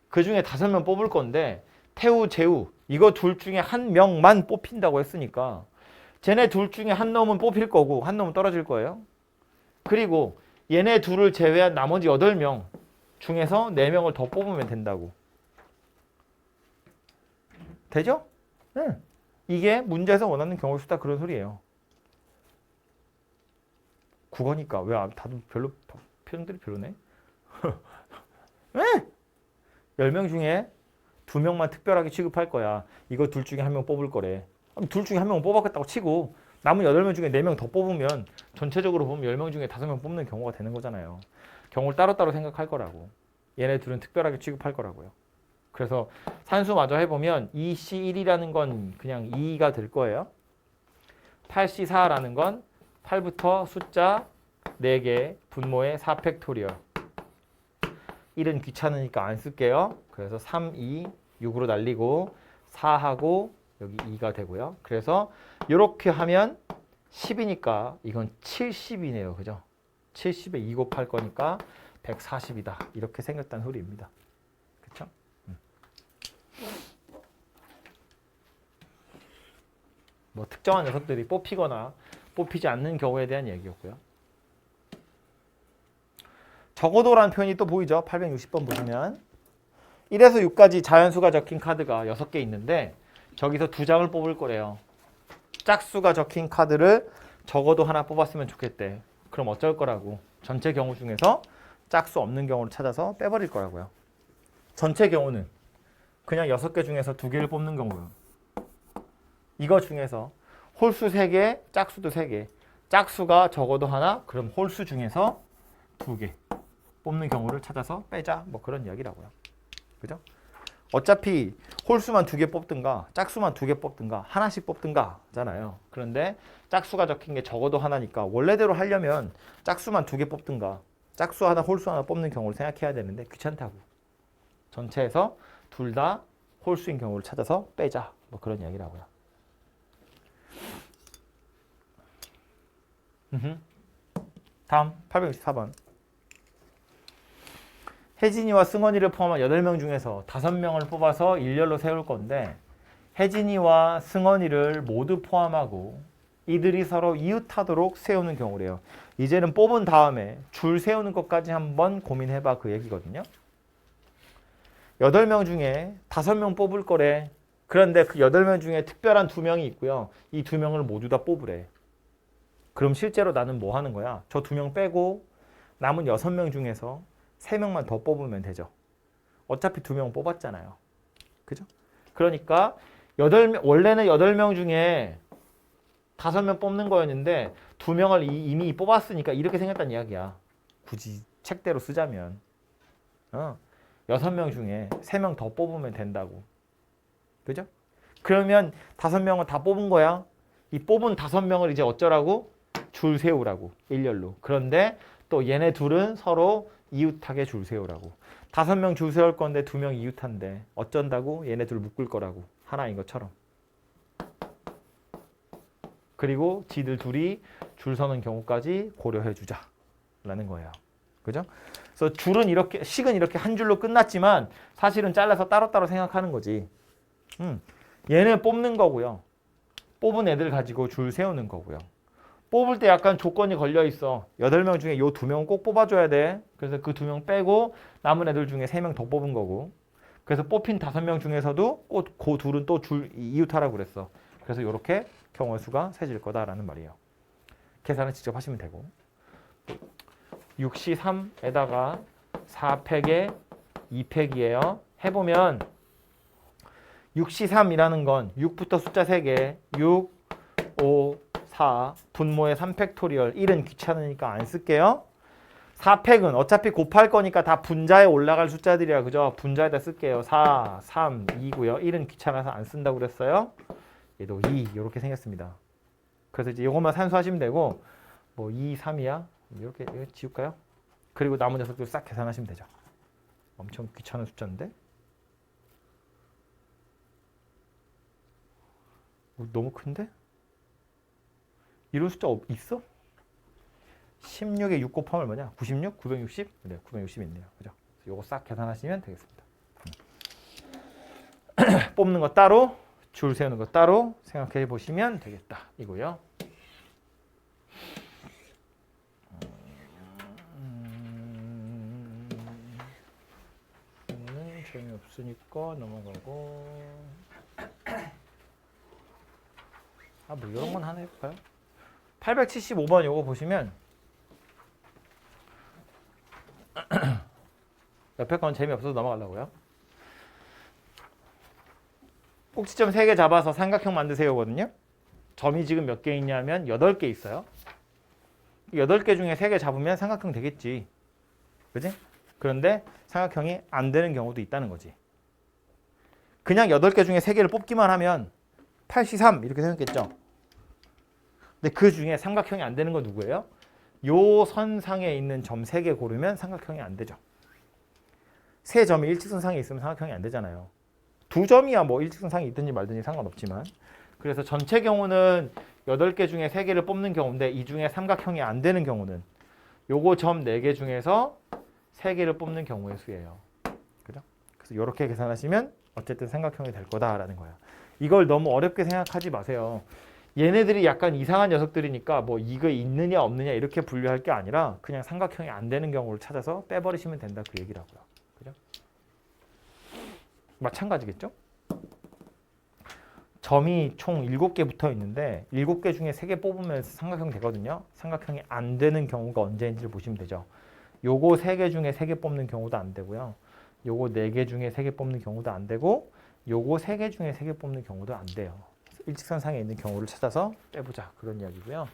그 중에 5명 뽑을 건데 태우, 재우 이거 둘 중에 1명만 뽑힌다고 했으니까 쟤네 둘 중에 한 놈은 뽑힐 거고 한 놈은 떨어질 거예요. 그리고 얘네 둘을 제외한 나머지 8명 중에서 4명을 더 뽑으면 된다고. 되죠? 네. 이게 문제에서 원하는 경우 수다 그런 소리예요. 국어니까 왜 다들 별로 표정들이 별로네? 왜? 10명 중에 2명만 특별하게 취급할 거야. 이거 둘 중에 1명 뽑을 거래. 둘 중에 1명은 뽑았겠다고 치고 남은 8명 중에 4명 더 뽑으면 전체적으로 보면 10명 중에 5명 뽑는 경우가 되는 거잖아요. 경우를 따로따로 생각할 거라고. 얘네 둘은 특별하게 취급할 거라고요. 그래서 산수마저 해보면 2C1이라는 건 그냥 2가 될 거예요. 8C4라는 건 8부터 숫자 4개 분모의 4팩토리얼. 1은 귀찮으니까 안 쓸게요. 그래서 3, 2, 6으로 날리고 4하고 여기 2가 되고요. 그래서 이렇게 하면 10이니까 이건 70이네요. 그죠? 70에 2 곱할 거니까 140이다. 이렇게 생겼다는 소리입니다. 그렇죠? 뭐 특정한 녀석들이 뽑히거나 뽑히지 않는 경우에 대한 얘기였고요. 적어도라는 표현이 또 보이죠? 860번 보시면 1에서 6까지 자연수가 적힌 카드가 6개 있는데 저기서 2장을 뽑을 거래요. 짝수가 적힌 카드를 적어도 하나 뽑았으면 좋겠대. 그럼 어쩔 거라고? 전체 경우 중에서 짝수 없는 경우를 찾아서 빼버릴 거라고요. 전체 경우는 그냥 6개 중에서 2개를 뽑는 거고요. 이거 중에서 홀수 3개, 짝수도 3개. 짝수가 적어도 하나, 그럼 홀수 중에서 2개 뽑는 경우를 찾아서 빼자. 뭐 그런 이야기라고요. 그죠? 어차피 홀수만 2개 뽑든가 짝수만 2개 뽑든가 하나씩 뽑든가 잖아요. 그런데 짝수가 적힌 게 적어도 하나니까 원래대로 하려면 짝수만 2개 뽑든가 짝수 하나 홀수 하나 뽑는 경우를 생각해야 되는데 귀찮다고. 전체에서 둘 다 홀수인 경우를 찾아서 빼자. 뭐 그런 이야기라고요. 다음 864번. 혜진이와 승원이를 포함한 8명 중에서 5명을 뽑아서 일렬로 세울 건데 혜진이와 승원이를 모두 포함하고 이들이 서로 이웃하도록 세우는 경우래요. 이제는 뽑은 다음에 줄 세우는 것까지 한번 고민해봐 그 얘기거든요. 8명 중에 5명 뽑을 거래. 그런데 그 8명 중에 특별한 2명이 있고요. 이 2명을 모두 다 뽑으래. 그럼 실제로 나는 뭐 하는 거야? 저 2명 빼고 남은 6명 중에서 3명만 더 뽑으면 되죠. 어차피 2명 뽑았잖아요. 그죠? 그러니까 원래는 8명 중에 5명 뽑는 거였는데 2명을 이미 뽑았으니까 이렇게 생겼다는 이야기야. 굳이 책대로 쓰자면 6명 중에 3명 더 뽑으면 된다고. 그죠? 그러면 5명은 다 뽑은 거야. 이 뽑은 5명을 이제 어쩌라고? 줄 세우라고. 일렬로. 그런데 또 얘네 둘은 서로 이웃하게 줄 세우라고. 5명 줄 세울 건데 2명 이웃한데 어쩐다고? 얘네 둘 묶을 거라고. 하나인 것처럼. 그리고 지들 둘이 줄 서는 경우까지 고려해 주자 라는 거예요. 그죠? 그래서 줄은 이렇게, 식은 이렇게 한 줄로 끝났지만 사실은 잘라서 따로따로 생각하는 거지. 얘는 뽑는 거고요. 뽑은 애들 가지고 줄 세우는 거고요. 뽑을 때 약간 조건이 걸려 있어. 8명 중에 요 2명은 꼭 뽑아줘야 돼. 그래서 그 2명 빼고 남은 애들 중에 3명 더 뽑은 거고. 그래서 뽑힌 5명 중에서도 꼭 그 둘은 또 줄 이웃하라고 그랬어. 그래서 이렇게 경우의 수가 세질 거다라는 말이에요. 계산을 직접 하시면 되고. 6C3에다가 4팩에 2팩이에요. 해보면 6C3이라는 건 6부터 숫자 3개, 6, 5, 4, 분모의 3팩토리얼. 1은 귀찮으니까 안 쓸게요. 4팩은 어차피 곱할 거니까 다 분자에 올라갈 숫자들이야. 그죠? 분자에다 쓸게요. 4, 3, 2고요. 1은 귀찮아서 안 쓴다고 그랬어요. 얘도 2 이렇게 생겼습니다. 그래서 이제 이것만 산수하시면 되고 뭐 2, 3이야. 이렇게 지울까요? 그리고 나머지 녀석들 싹 계산하시면 되죠. 엄청 귀찮은 숫자인데? 너무 큰데? 이런 숫자 있어? 16에 6 곱하면 얼마냐? 96? 960? 네, 960 있네요. 그죠? 요거 싹 계산하시면 되겠습니다. 뽑는 거 따로, 줄 세우는 거 따로 생각해 보시면 되겠다. 이거요. 이거는 재미없으니까 넘어가고. 뭐 이런 건 하나 해볼까요? 875번 요거 보시면 옆에 건 재미없어서 넘어가려고요. 꼭지점 3개 잡아서 삼각형 만드세요거든요. 점이 지금 몇 개 있냐면 8개 있어요. 8개 중에 3개 잡으면 삼각형 되겠지. 그지? 그런데 삼각형이 안 되는 경우도 있다는 거지. 그냥 8개 중에 3개를 뽑기만 하면 8C3 이렇게 생겼겠죠. 근데 그 중에 삼각형이 안 되는 건 누구예요? 요 선상에 있는 점 3개 고르면 삼각형이 안 되죠. 3점이 일직선상에 있으면 삼각형이 안 되잖아요. 2점이야 뭐 일직선상에 있든지 말든지 상관없지만. 그래서 전체 경우는 8개 중에 3개를 뽑는 경우인데 이 중에 삼각형이 안 되는 경우는 요거 점 4개 중에서 3개를 뽑는 경우의 수예요. 그죠? 그래서 이렇게 계산하시면 어쨌든 삼각형이 될 거다라는 거예요. 이걸 너무 어렵게 생각하지 마세요. 얘네들이 약간 이상한 녀석들이니까 뭐 이거 있느냐 없느냐 이렇게 분류할 게 아니라 그냥 삼각형이 안 되는 경우를 찾아서 빼버리시면 된다 그 얘기라고요. 그죠? 마찬가지겠죠? 점이 총 7개 붙어 있는데 7개 중에 3개 뽑으면 삼각형 되거든요. 삼각형이 안 되는 경우가 언제인지를 보시면 되죠. 요거 3개 중에 3개 뽑는 경우도 안 되고요. 요거 4개 중에 3개 뽑는 경우도 안 되고 요거 3개 중에 3개 뽑는 경우도 안 돼요. 일직선상에 있는 경우를 찾아서 빼보자 그런 이야기고요.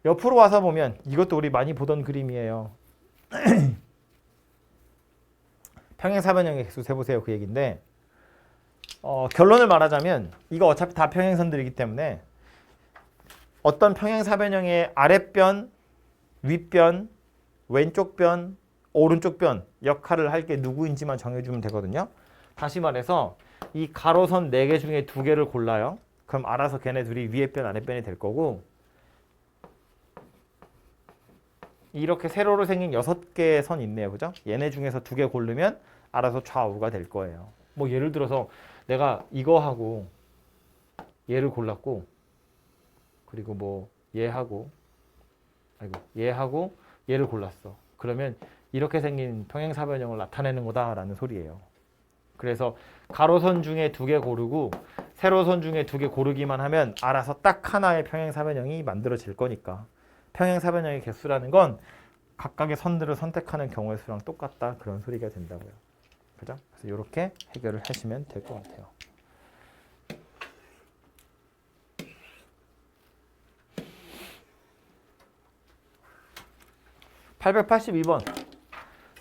옆으로 와서 보면 이것도 우리 많이 보던 그림이에요. 평행사변형의 개수 세보세요 그 얘기인데 결론을 말하자면 이거 어차피 다 평행선들이기 때문에 어떤 평행사변형의 아랫변, 윗변, 왼쪽 변, 오른쪽 변 역할을 할 게 누구인지만 정해주면 되거든요. 다시 말해서 이 가로선 4개 중에 2개를 골라요. 그럼 알아서 걔네 둘이 위에 변, 아래 변이 될 거고 이렇게 세로로 생긴 6개의 선 있네요. 그죠? 얘네 중에서 2개 고르면 알아서 좌우가 될 거예요. 뭐 예를 들어서 내가 이거하고 얘를 골랐고 그리고 뭐 얘하고 얘를 골랐어. 그러면 이렇게 생긴 평행사변형을 나타내는 거다라는 소리예요. 그래서 가로선 중에 2개 고르고 세로선 중에 2개 고르기만 하면 알아서 딱 하나의 평행사변형이 만들어질 거니까 평행사변형의 개수라는 건 각각의 선들을 선택하는 경우의 수랑 똑같다 그런 소리가 된다고요. 그죠? 그래서 이렇게 해결을 하시면 될 것 같아요. (882번)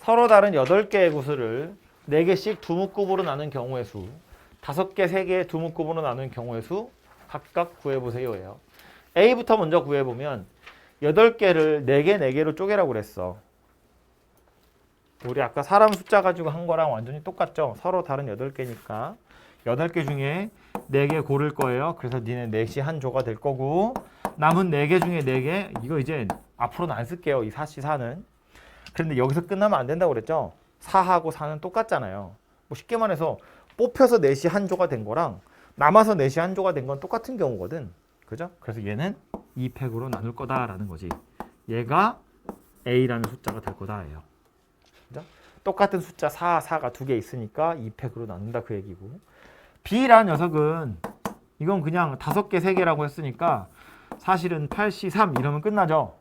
서로 다른 8개의 구수를 4개씩 두 묶음으로 나눈 경우의 수 5개, 3개 두 묶음으로 나눈 경우의 수 각각 구해보세요예요. A부터 먼저 구해보면 8개를 4개, 4개로 쪼개라고 그랬어. 우리 아까 사람 숫자 가지고 한 거랑 완전히 똑같죠? 서로 다른 8개니까 8개 중에 4개 고를 거예요. 그래서 니네 넷이 한 조가 될 거고 남은 4개 중에 4개 이거 이제 앞으로는 안 쓸게요. 이 4씨 4는. 그런데 여기서 끝나면 안 된다고 그랬죠? 4하고 4는 똑같잖아요. 뭐 쉽게 말해서 뽑혀서 넷이 한 조가 된 거랑 남아서 넷이 한 조가 된 건 똑같은 경우거든. 그죠? 그래서 얘는 2팩으로 나눌 거다라는 거지. 얘가 A라는 숫자가 될 거다예요. 그죠? 똑같은 숫자 4, 4가 2개 있으니까 2팩으로 나눈다 그 얘기고 B라는 녀석은 이건 그냥 5개, 3개라고 했으니까 사실은 8C3 이러면 끝나죠.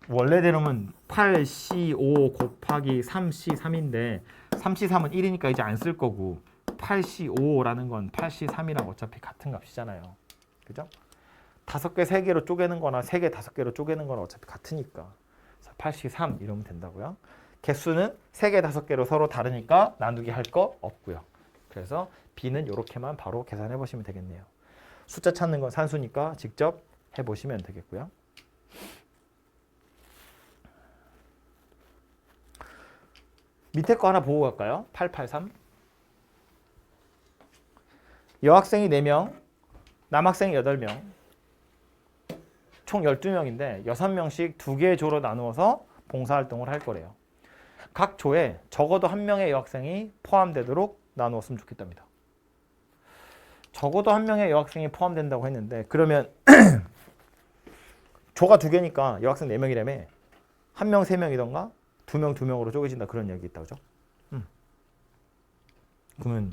원래대로면 8C5 곱하기 3C3인데 3C3은 1이니까 이제 안 쓸 거고 8C5라는 건 8C3이랑 어차피 같은 값이잖아요. 그죠? 5개, 3개로 쪼개는 거나 3개, 5개로 쪼개는 거나 어차피 같으니까 8C3 이러면 된다고요. 개수는 3개, 5개로 서로 다르니까 나누기 할 거 없고요. 그래서 B는 이렇게만 바로 계산해 보시면 되겠네요. 숫자 찾는 건 산수니까 직접 해보시면 되겠고요. 밑에 거 하나 보고 갈까요? 883. 여학생이 4명, 남학생이 8명. 총 12명인데 6명씩 2개의 조로 나누어서 봉사활동을 할 거래요. 각 조에 적어도 1명의 여학생이 포함되도록 나누었으면 좋겠답니다. 적어도 1명의 여학생이 포함된다고 했는데 그러면 조가 2개니까 여학생 4명이라며 1명 3명이던가 2명 2명으로 쪼개진다 그런 얘기 있다. 그죠? 그러면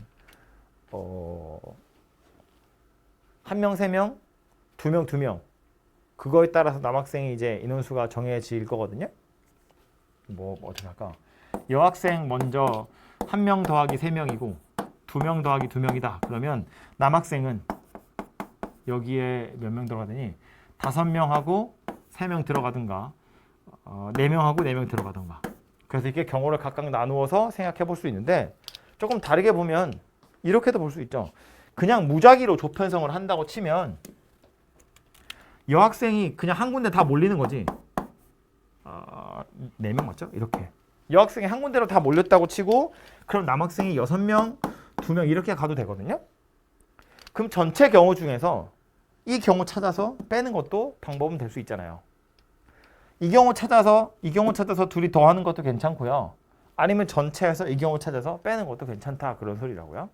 1명 3명, 2명 2명 그거에 따라서 남학생이 이제 인원수가 정해질 거거든요. 뭐 어떻게 할까? 여학생 먼저 1명 더하기 3명이고 2명 더하기 2명이다. 그러면 남학생은 여기에 몇 명 들어가더니 5명하고 3명 들어가든가 4명하고 4명 들어가든가. 그래서 이렇게 경우를 각각 나누어서 생각해 볼 수 있는데 조금 다르게 보면 이렇게도 볼 수 있죠. 그냥 무작위로 조편성을 한다고 치면 여학생이 그냥 한 군데 다 몰리는 거지. 4명 맞죠? 이렇게. 여학생이 한 군데로 다 몰렸다고 치고 그럼 남학생이 6명, 2명 이렇게 가도 되거든요. 그럼 전체 경우 중에서 이 경우 찾아서 빼는 것도 방법은 될 수 있잖아요. 이 경우 찾아서 둘이 더하는 것도 괜찮고요. 아니면 전체에서 이 경우 찾아서 빼는 것도 괜찮다. 그런 소리라고요.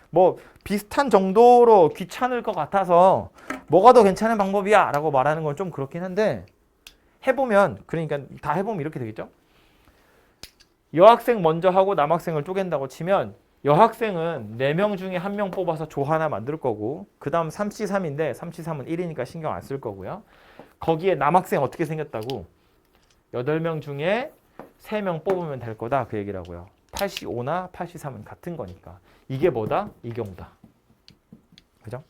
뭐 비슷한 정도로 귀찮을 것 같아서 뭐가 더 괜찮은 방법이야 라고 말하는 건 좀 그렇긴 한데 해보면 그러니까 다 해보면 이렇게 되겠죠. 여학생 먼저 하고 남학생을 쪼갠다고 치면 여학생은 4명 중에 1명 뽑아서 조 하나 만들 거고 그 다음 3C3인데 3C3은 1이니까 신경 안 쓸 거고요. 거기에 남학생 어떻게 생겼다고 8명 중에 3명 뽑으면 될 거다 그 얘기라고요. 8C5나 8C3은 같은 거니까. 이게 뭐다? 이 경우다. 그죠?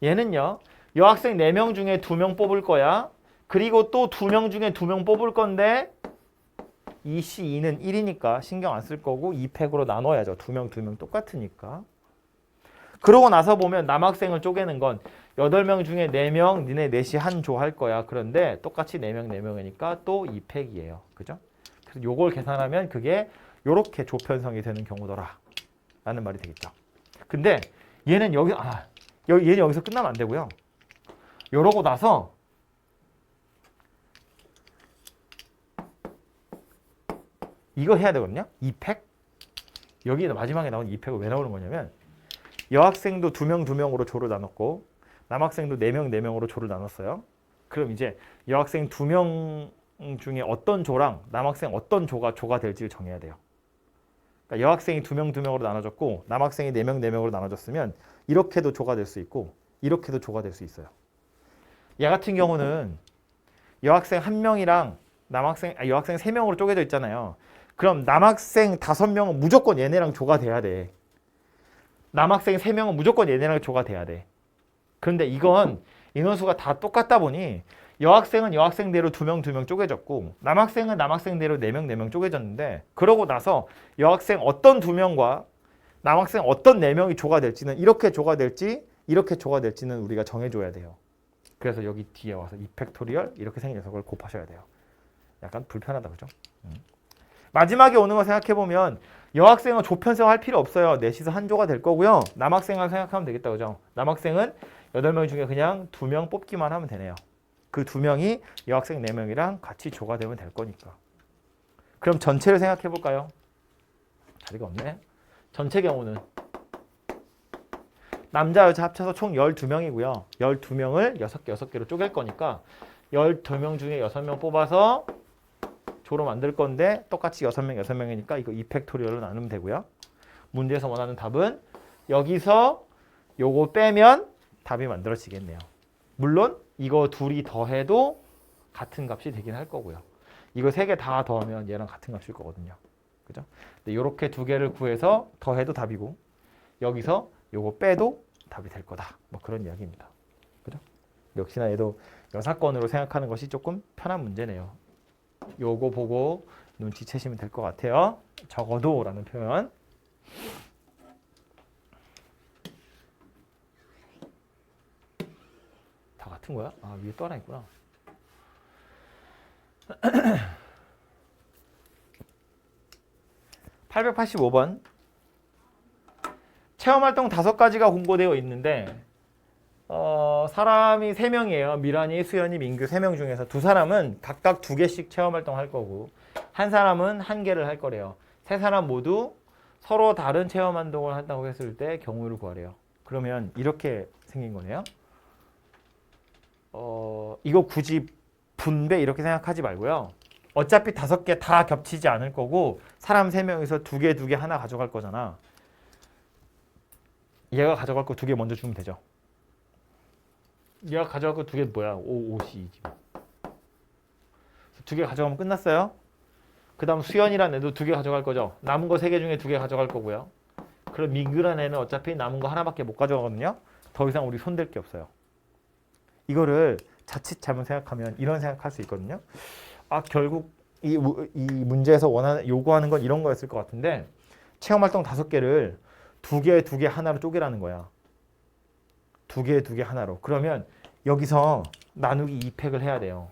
얘는요. 여학생 4명 중에 2명 뽑을 거야. 그리고 또 2명 중에 2명 뽑을 건데 2C2는 1이니까 신경 안 쓸 거고 2팩으로 나눠야죠. 2명 똑같으니까. 그러고 나서 보면 남학생을 쪼개는 건 8명 중에 4명, 니네 넷이 한 조 할 거야. 그런데 똑같이 4명이니까 또 2팩이에요. 그죠? 그래서 요걸 계산하면 그게 요렇게 조편성이 되는 경우더라. 라는 말이 되겠죠. 근데 얘는 얘는 여기서 끝나면 안 되고요. 요러고 나서 이거 해야 되거든요. 2팩. 여기 마지막에 나온 2팩은 왜 나오는 거냐면 여학생도 2명으로 조를 나눴고 남학생도 4명으로 조를 나눴어요. 그럼 이제 여학생 2명 중에 어떤 조랑 남학생 어떤 조가 될지를 정해야 돼요. 그러니까 여학생이 2명으로 나눠졌고 남학생이 4명으로 나눠졌으면 이렇게도 조가 될 수 있고 이렇게도 조가 될 수 있어요. 얘 같은 경우는 여학생 1명이랑 여학생 3명으로 쪼개져 있잖아요. 그럼 남학생 5명은 무조건 얘네랑 조가 돼야 돼. 남학생 3명은 무조건 얘네랑 조가 돼야 돼. 그런데 이건 인원수가 다 똑같다 보니 여학생은 여학생대로 2명 쪼개졌고 남학생은 남학생대로 4명 쪼개졌는데 그러고 나서 여학생 어떤 2명과 남학생 어떤 4명이 조가 될지는 이렇게 조가 될지 이렇게 조가 될지는 우리가 정해줘야 돼요. 그래서 여기 뒤에 와서 2팩토리얼 이렇게 생긴 녀석을 곱하셔야 돼요. 약간 불편하다 그죠? 마지막에 오는 거 생각해보면 여학생은 조편성 할 필요 없어요. 넷이서 한 조가 될 거고요. 남학생을 생각하면 되겠다 그죠? 남학생은 8명 중에 그냥 2명 뽑기만 하면 되네요. 그 2명이 여학생 4명이랑 같이 조가 되면 될 거니까. 그럼 전체를 생각해 볼까요? 자리가 없네. 전체 경우는 남자 여자 합쳐서 총 12명이고요. 12명을 6개로 쪼갤 거니까 12명 중에 6명 뽑아서 조로 만들 건데 똑같이 6명이니까 이거 2팩토리얼로 나누면 되고요. 문제에서 원하는 답은 여기서 요거 빼면 답이 만들어지겠네요. 물론 이거 둘이 더해도 같은 값이 되긴 할 거고요. 이거 3개 다 더하면 얘랑 같은 값일 거거든요. 그죠? 근데 이렇게 2개를 구해서 더해도 답이고 여기서 요거 빼도 답이 될 거다. 뭐 그런 이야기입니다. 그죠? 역시나 얘도 여사건으로 생각하는 것이 조금 편한 문제네요. 요거 보고 눈치채시면 될 것 같아요. 적어도 라는 표현. 다 같은 거야? 아, 위에 또 하나 있구나. 885번. 체험활동 5가지가 공고되어 있는데 사람이 3명이에요. 미란이, 수연이, 민규 3명 중에서 2사람은 각각 2개씩 체험활동 할 거고 한 사람은 1개를 할 거래요. 3사람 모두 서로 다른 체험활동을 한다고 했을 때 경우를 구하래요. 그러면 이렇게 생긴 거네요. 이거 굳이 분배 이렇게 생각하지 말고요. 어차피 5개 다 겹치지 않을 거고 사람 3명이서 2개 하나 가져갈 거잖아. 얘가 가져갈 거 2개 먼저 주면 되죠. 얘가 가져갈 거 2개 뭐야? 5C이지. 2개 가져가면 끝났어요. 그 다음 수연이란 애도 2개 가져갈 거죠. 남은 거 3개 중에 2개 가져갈 거고요. 그럼 민규란 애는 어차피 남은 거 하나밖에 못 가져가거든요. 더 이상 우리 손댈 게 없어요. 이거를 자칫 잘못 생각하면 이런 생각할 수 있거든요. 아, 결국 이 문제에서 요구하는 건 이런 거였을 것 같은데 체험활동 5개를 2개 하나로 쪼개라는 거야. 2개 하나로. 그러면 여기서 나누기 2팩을 해야 돼요.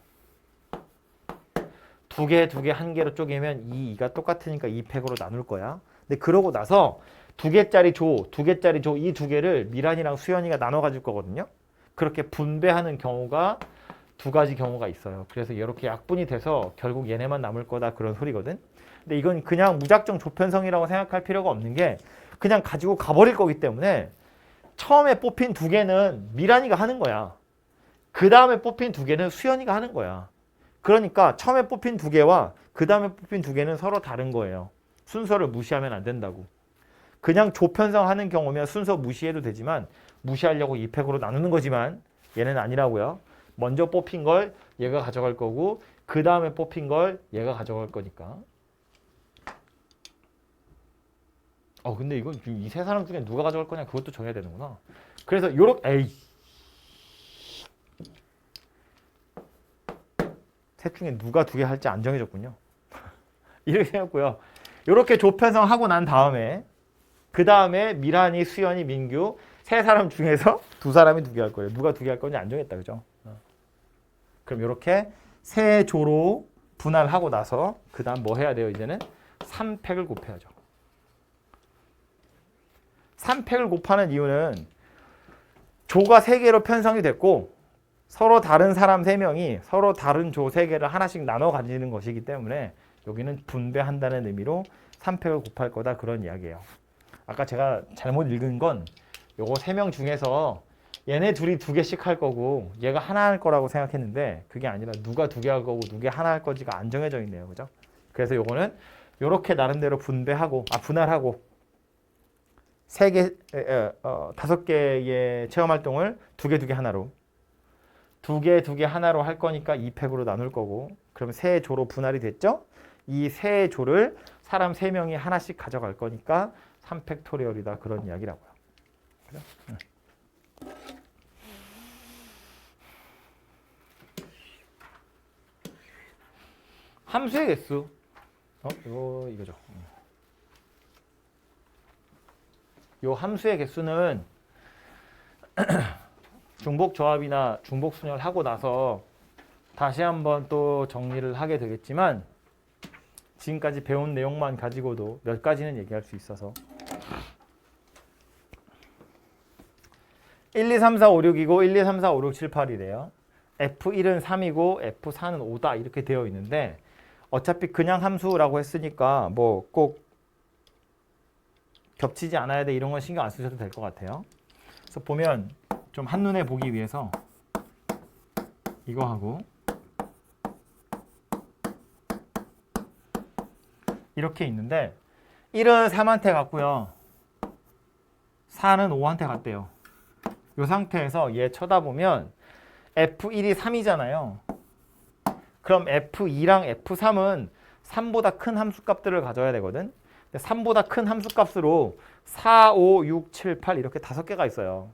2개 1개로 쪼개면 2가 똑같으니까 2팩으로 나눌 거야. 근데 그러고 나서 2개짜리 조 이 2개를 미란이랑 수연이가 나눠 가질 거거든요. 그렇게 분배하는 경우가 2가지 경우가 있어요. 그래서 이렇게 약분이 돼서 결국 얘네만 남을 거다 그런 소리거든. 근데 이건 그냥 무작정 조편성이라고 생각할 필요가 없는 게 그냥 가지고 가버릴 거기 때문에 처음에 뽑힌 2개는 미란이가 하는 거야. 그 다음에 뽑힌 2개는 수연이가 하는 거야. 그러니까 처음에 뽑힌 2개와 그 다음에 뽑힌 2개는 서로 다른 거예요. 순서를 무시하면 안 된다고. 그냥 조편성하는 경우면 순서 무시해도 되지만 무시하려고 2팩으로 나누는 거지만 얘는 아니라고요. 먼저 뽑힌 걸 얘가 가져갈 거고 그 다음에 뽑힌 걸 얘가 가져갈 거니까. 근데 이건 이 세 사람 중에 누가 가져갈 거냐 그것도 정해야 되는구나. 그래서 요렇게 셋 중에 누가 2개 할지 안 정해졌군요. 이렇게 생겼고요. 이렇게 조편성 하고 난 다음에 그 다음에 미란이, 수연이, 민규 세 사람 중에서 2사람이 2개 할 거예요. 누가 2개 할 건지 안 정했다, 그죠? 그럼 이렇게 세 조로 분할하고 나서 그 다음 뭐 해야 돼요? 이제는 3팩을 곱해야죠. 3팩을 곱하는 이유는 조가 3개로 편성이 됐고 서로 다른 사람 3명이 서로 다른 조 3개를 하나씩 나눠 가지는 것이기 때문에 여기는 분배한다는 의미로 3팩을 곱할 거다 그런 이야기예요. 아까 제가 잘못 읽은 건 요거 3명 중에서 얘네 둘이 2개씩 할 거고 얘가 하나 할 거라고 생각했는데 그게 아니라 누가 2개 할 거고 누가 하나 할 거지가 안 정해져 있네요. 그죠? 그래서 요거는 요렇게 나름대로 분할하고 5개의 체험 활동을 2개 하나로 2개 하나로 할 거니까 2팩으로 나눌 거고 그럼 세 조로 분할이 됐죠? 이 세 조를 사람 3명이 하나씩 가져갈 거니까 3팩토리얼이다 그런 이야기라고요. 그죠? 함수의 개수. 이거죠. 요 함수의 개수는 중복 조합이나 중복 순열 하고 나서 다시 한번 또 정리를 하게 되겠지만 지금까지 배운 내용만 가지고도 몇 가지는 얘기할 수 있어서 1, 2, 3, 4, 5, 6이고 1, 2, 3, 4, 5, 6, 7, 8이래요. F1은 3이고 F4는 5다 이렇게 되어 있는데 어차피 그냥 함수라고 했으니까 뭐 꼭 겹치지 않아야 돼 이런 건 신경 안 쓰셔도 될 것 같아요. 그래서 보면 좀 한눈에 보기 위해서 이거 하고 이렇게 있는데 1은 3한테 갔고요. 4는 5한테 갔대요. 이 상태에서 얘 쳐다보면 F1이 3이잖아요. 그럼 F2랑 F3은 3보다 큰 함수값들을 가져야 되거든. 3보다 큰 함수값으로 4, 5, 6, 7, 8 이렇게 5개가 있어요.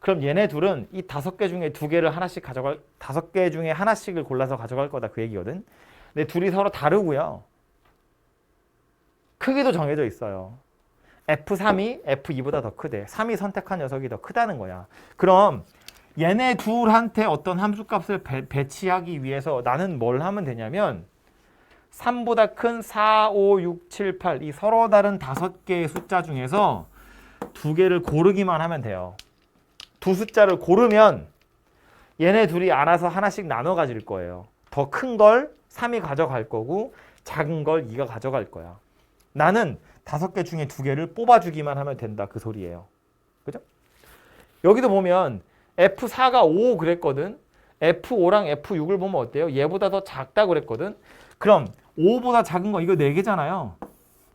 그럼 얘네 둘은 이 5개 중에 2개를 하나씩 5개 중에 하나씩을 골라서 가져갈 거다 그 얘기거든. 근데 둘이 서로 다르고요. 크기도 정해져 있어요. F3이 F2보다 더 크대. 3이 선택한 녀석이 더 크다는 거야. 그럼 얘네 둘한테 어떤 함수값을 배치하기 위해서 나는 뭘 하면 되냐면 3보다 큰 4, 5, 6, 7, 8 이 서로 다른 5개의 숫자 중에서 2개를 고르기만 하면 돼요. 두 숫자를 고르면 얘네 둘이 알아서 하나씩 나눠 가질 거예요. 더 큰 걸 3이 가져갈 거고 작은 걸 2가 가져갈 거야. 나는 5개 중에 2개를 뽑아주기만 하면 된다 그 소리예요. 그죠? 여기도 보면 F4가 5 그랬거든. F5랑 F6을 보면 어때요? 얘보다 더 작다 그랬거든. 그럼 5보다 작은 거 이거 4개잖아요.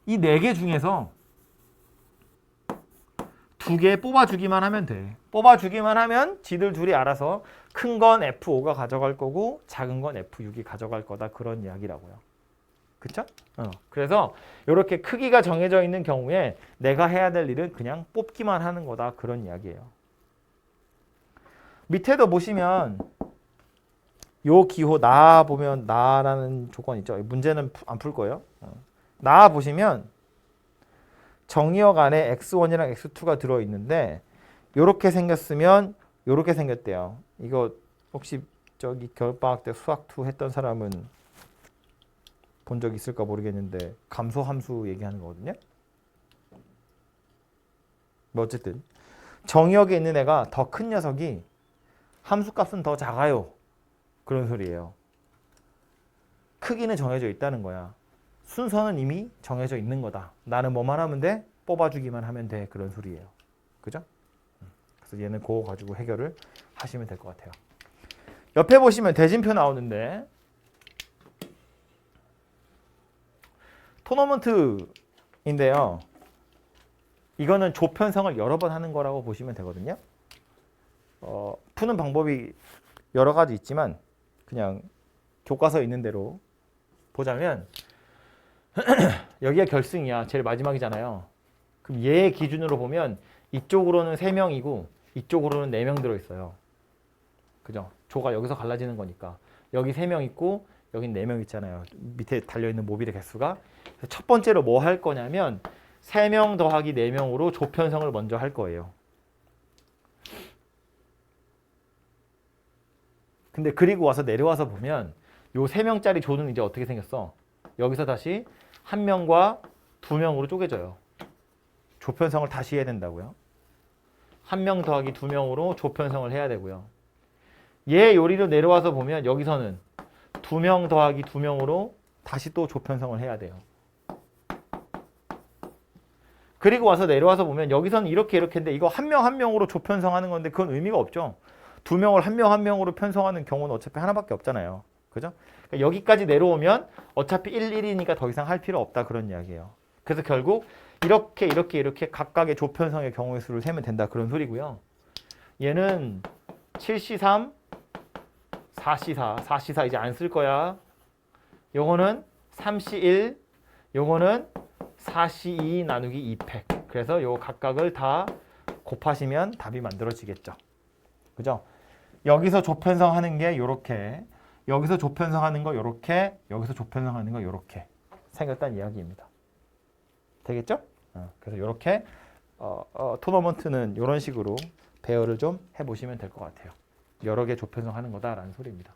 이 4개 중에서 2개 뽑아주기만 하면 돼. 뽑아주기만 하면 지들 둘이 알아서 큰 건 F5가 가져갈 거고 작은 건 F6이 가져갈 거다 그런 이야기라고요. 그쵸? 그래서 이렇게 크기가 정해져 있는 경우에 내가 해야 될 일은 그냥 뽑기만 하는 거다. 그런 이야기예요. 밑에도 보시면 요 기호 나 보면 나라는 조건 있죠. 문제는 안 풀 거예요. 나 보시면 정의역 안에 x1이랑 x2가 들어있는데 요렇게 생겼으면 요렇게 생겼대요. 이거 혹시 저기 겨울방학 때 수학2 했던 사람은 본 적 있을까 모르겠는데 감소함수 얘기하는 거거든요. 뭐 어쨌든 정의역에 있는 애가 더 큰 녀석이 함수값은 더 작아요. 그런 소리예요. 크기는 정해져 있다는 거야. 순서는 이미 정해져 있는 거다. 나는 뭐만 하면 돼? 뽑아주기만 하면 돼. 그런 소리예요. 그죠? 그래서 얘는 그거 가지고 해결을 하시면 될 것 같아요. 옆에 보시면 대진표 나오는데 토너먼트인데요. 이거는 조편성을 여러 번 하는 거라고 보시면 되거든요. 푸는 방법이 여러 가지 있지만 그냥 교과서에 있는 대로 보자면 여기가 결승이야. 제일 마지막이잖아요. 그럼 얘 기준으로 보면 이쪽으로는 3명이고 이쪽으로는 4명 들어있어요. 그죠? 조가 여기서 갈라지는 거니까. 여기 3명 있고 여긴 4명 있잖아요. 밑에 달려있는 모빌의 개수가. 그래서 첫 번째로 뭐 할 거냐면 3명 더하기 4명으로 조편성을 먼저 할 거예요. 근데 그리고 와서 내려와서 보면 요 3명짜리 조는 이제 어떻게 생겼어? 여기서 다시 1명과 2명으로 쪼개져요. 조편성을 다시 해야 된다고요. 1명 더하기 2명으로 조편성을 해야 되고요. 얘 요리로 내려와서 보면 여기서는 2명 더하기 2명으로 다시 또 조편성을 해야 돼요. 그리고 와서 내려와서 보면 여기서는 이렇게 했는데 이거 1명 1명으로 조편성하는 건데 그건 의미가 없죠. 2명을 1명 1명으로 편성하는 경우는 어차피 하나밖에 없잖아요. 그죠? 그러니까 여기까지 내려오면 어차피 1, 1이니까 더 이상 할 필요 없다. 그런 이야기예요. 그래서 결국 이렇게 각각의 조편성의 경우의 수를 세면 된다. 그런 소리고요. 얘는 7C3, 4C4, 4C4 이제 안 쓸 거야. 요거는 3C1, 요거는 4C2 나누기 2팩. 그래서 요 각각을 다 곱하시면 답이 만들어지겠죠. 그죠? 여기서 조편성하는 게 요렇게, 여기서 조편성하는 거 요렇게, 여기서 조편성하는 거 요렇게 생겼다는 이야기입니다. 되겠죠? 그래서 요렇게 토너먼트는 요런 식으로 배열을 좀 해보시면 될 것 같아요. 여러 개 조편성하는 거다라는 소리입니다.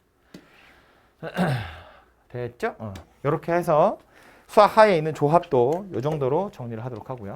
됐죠? 요렇게 해서 수학 하에 있는 조합도 요 정도로 정리를 하도록 하고요.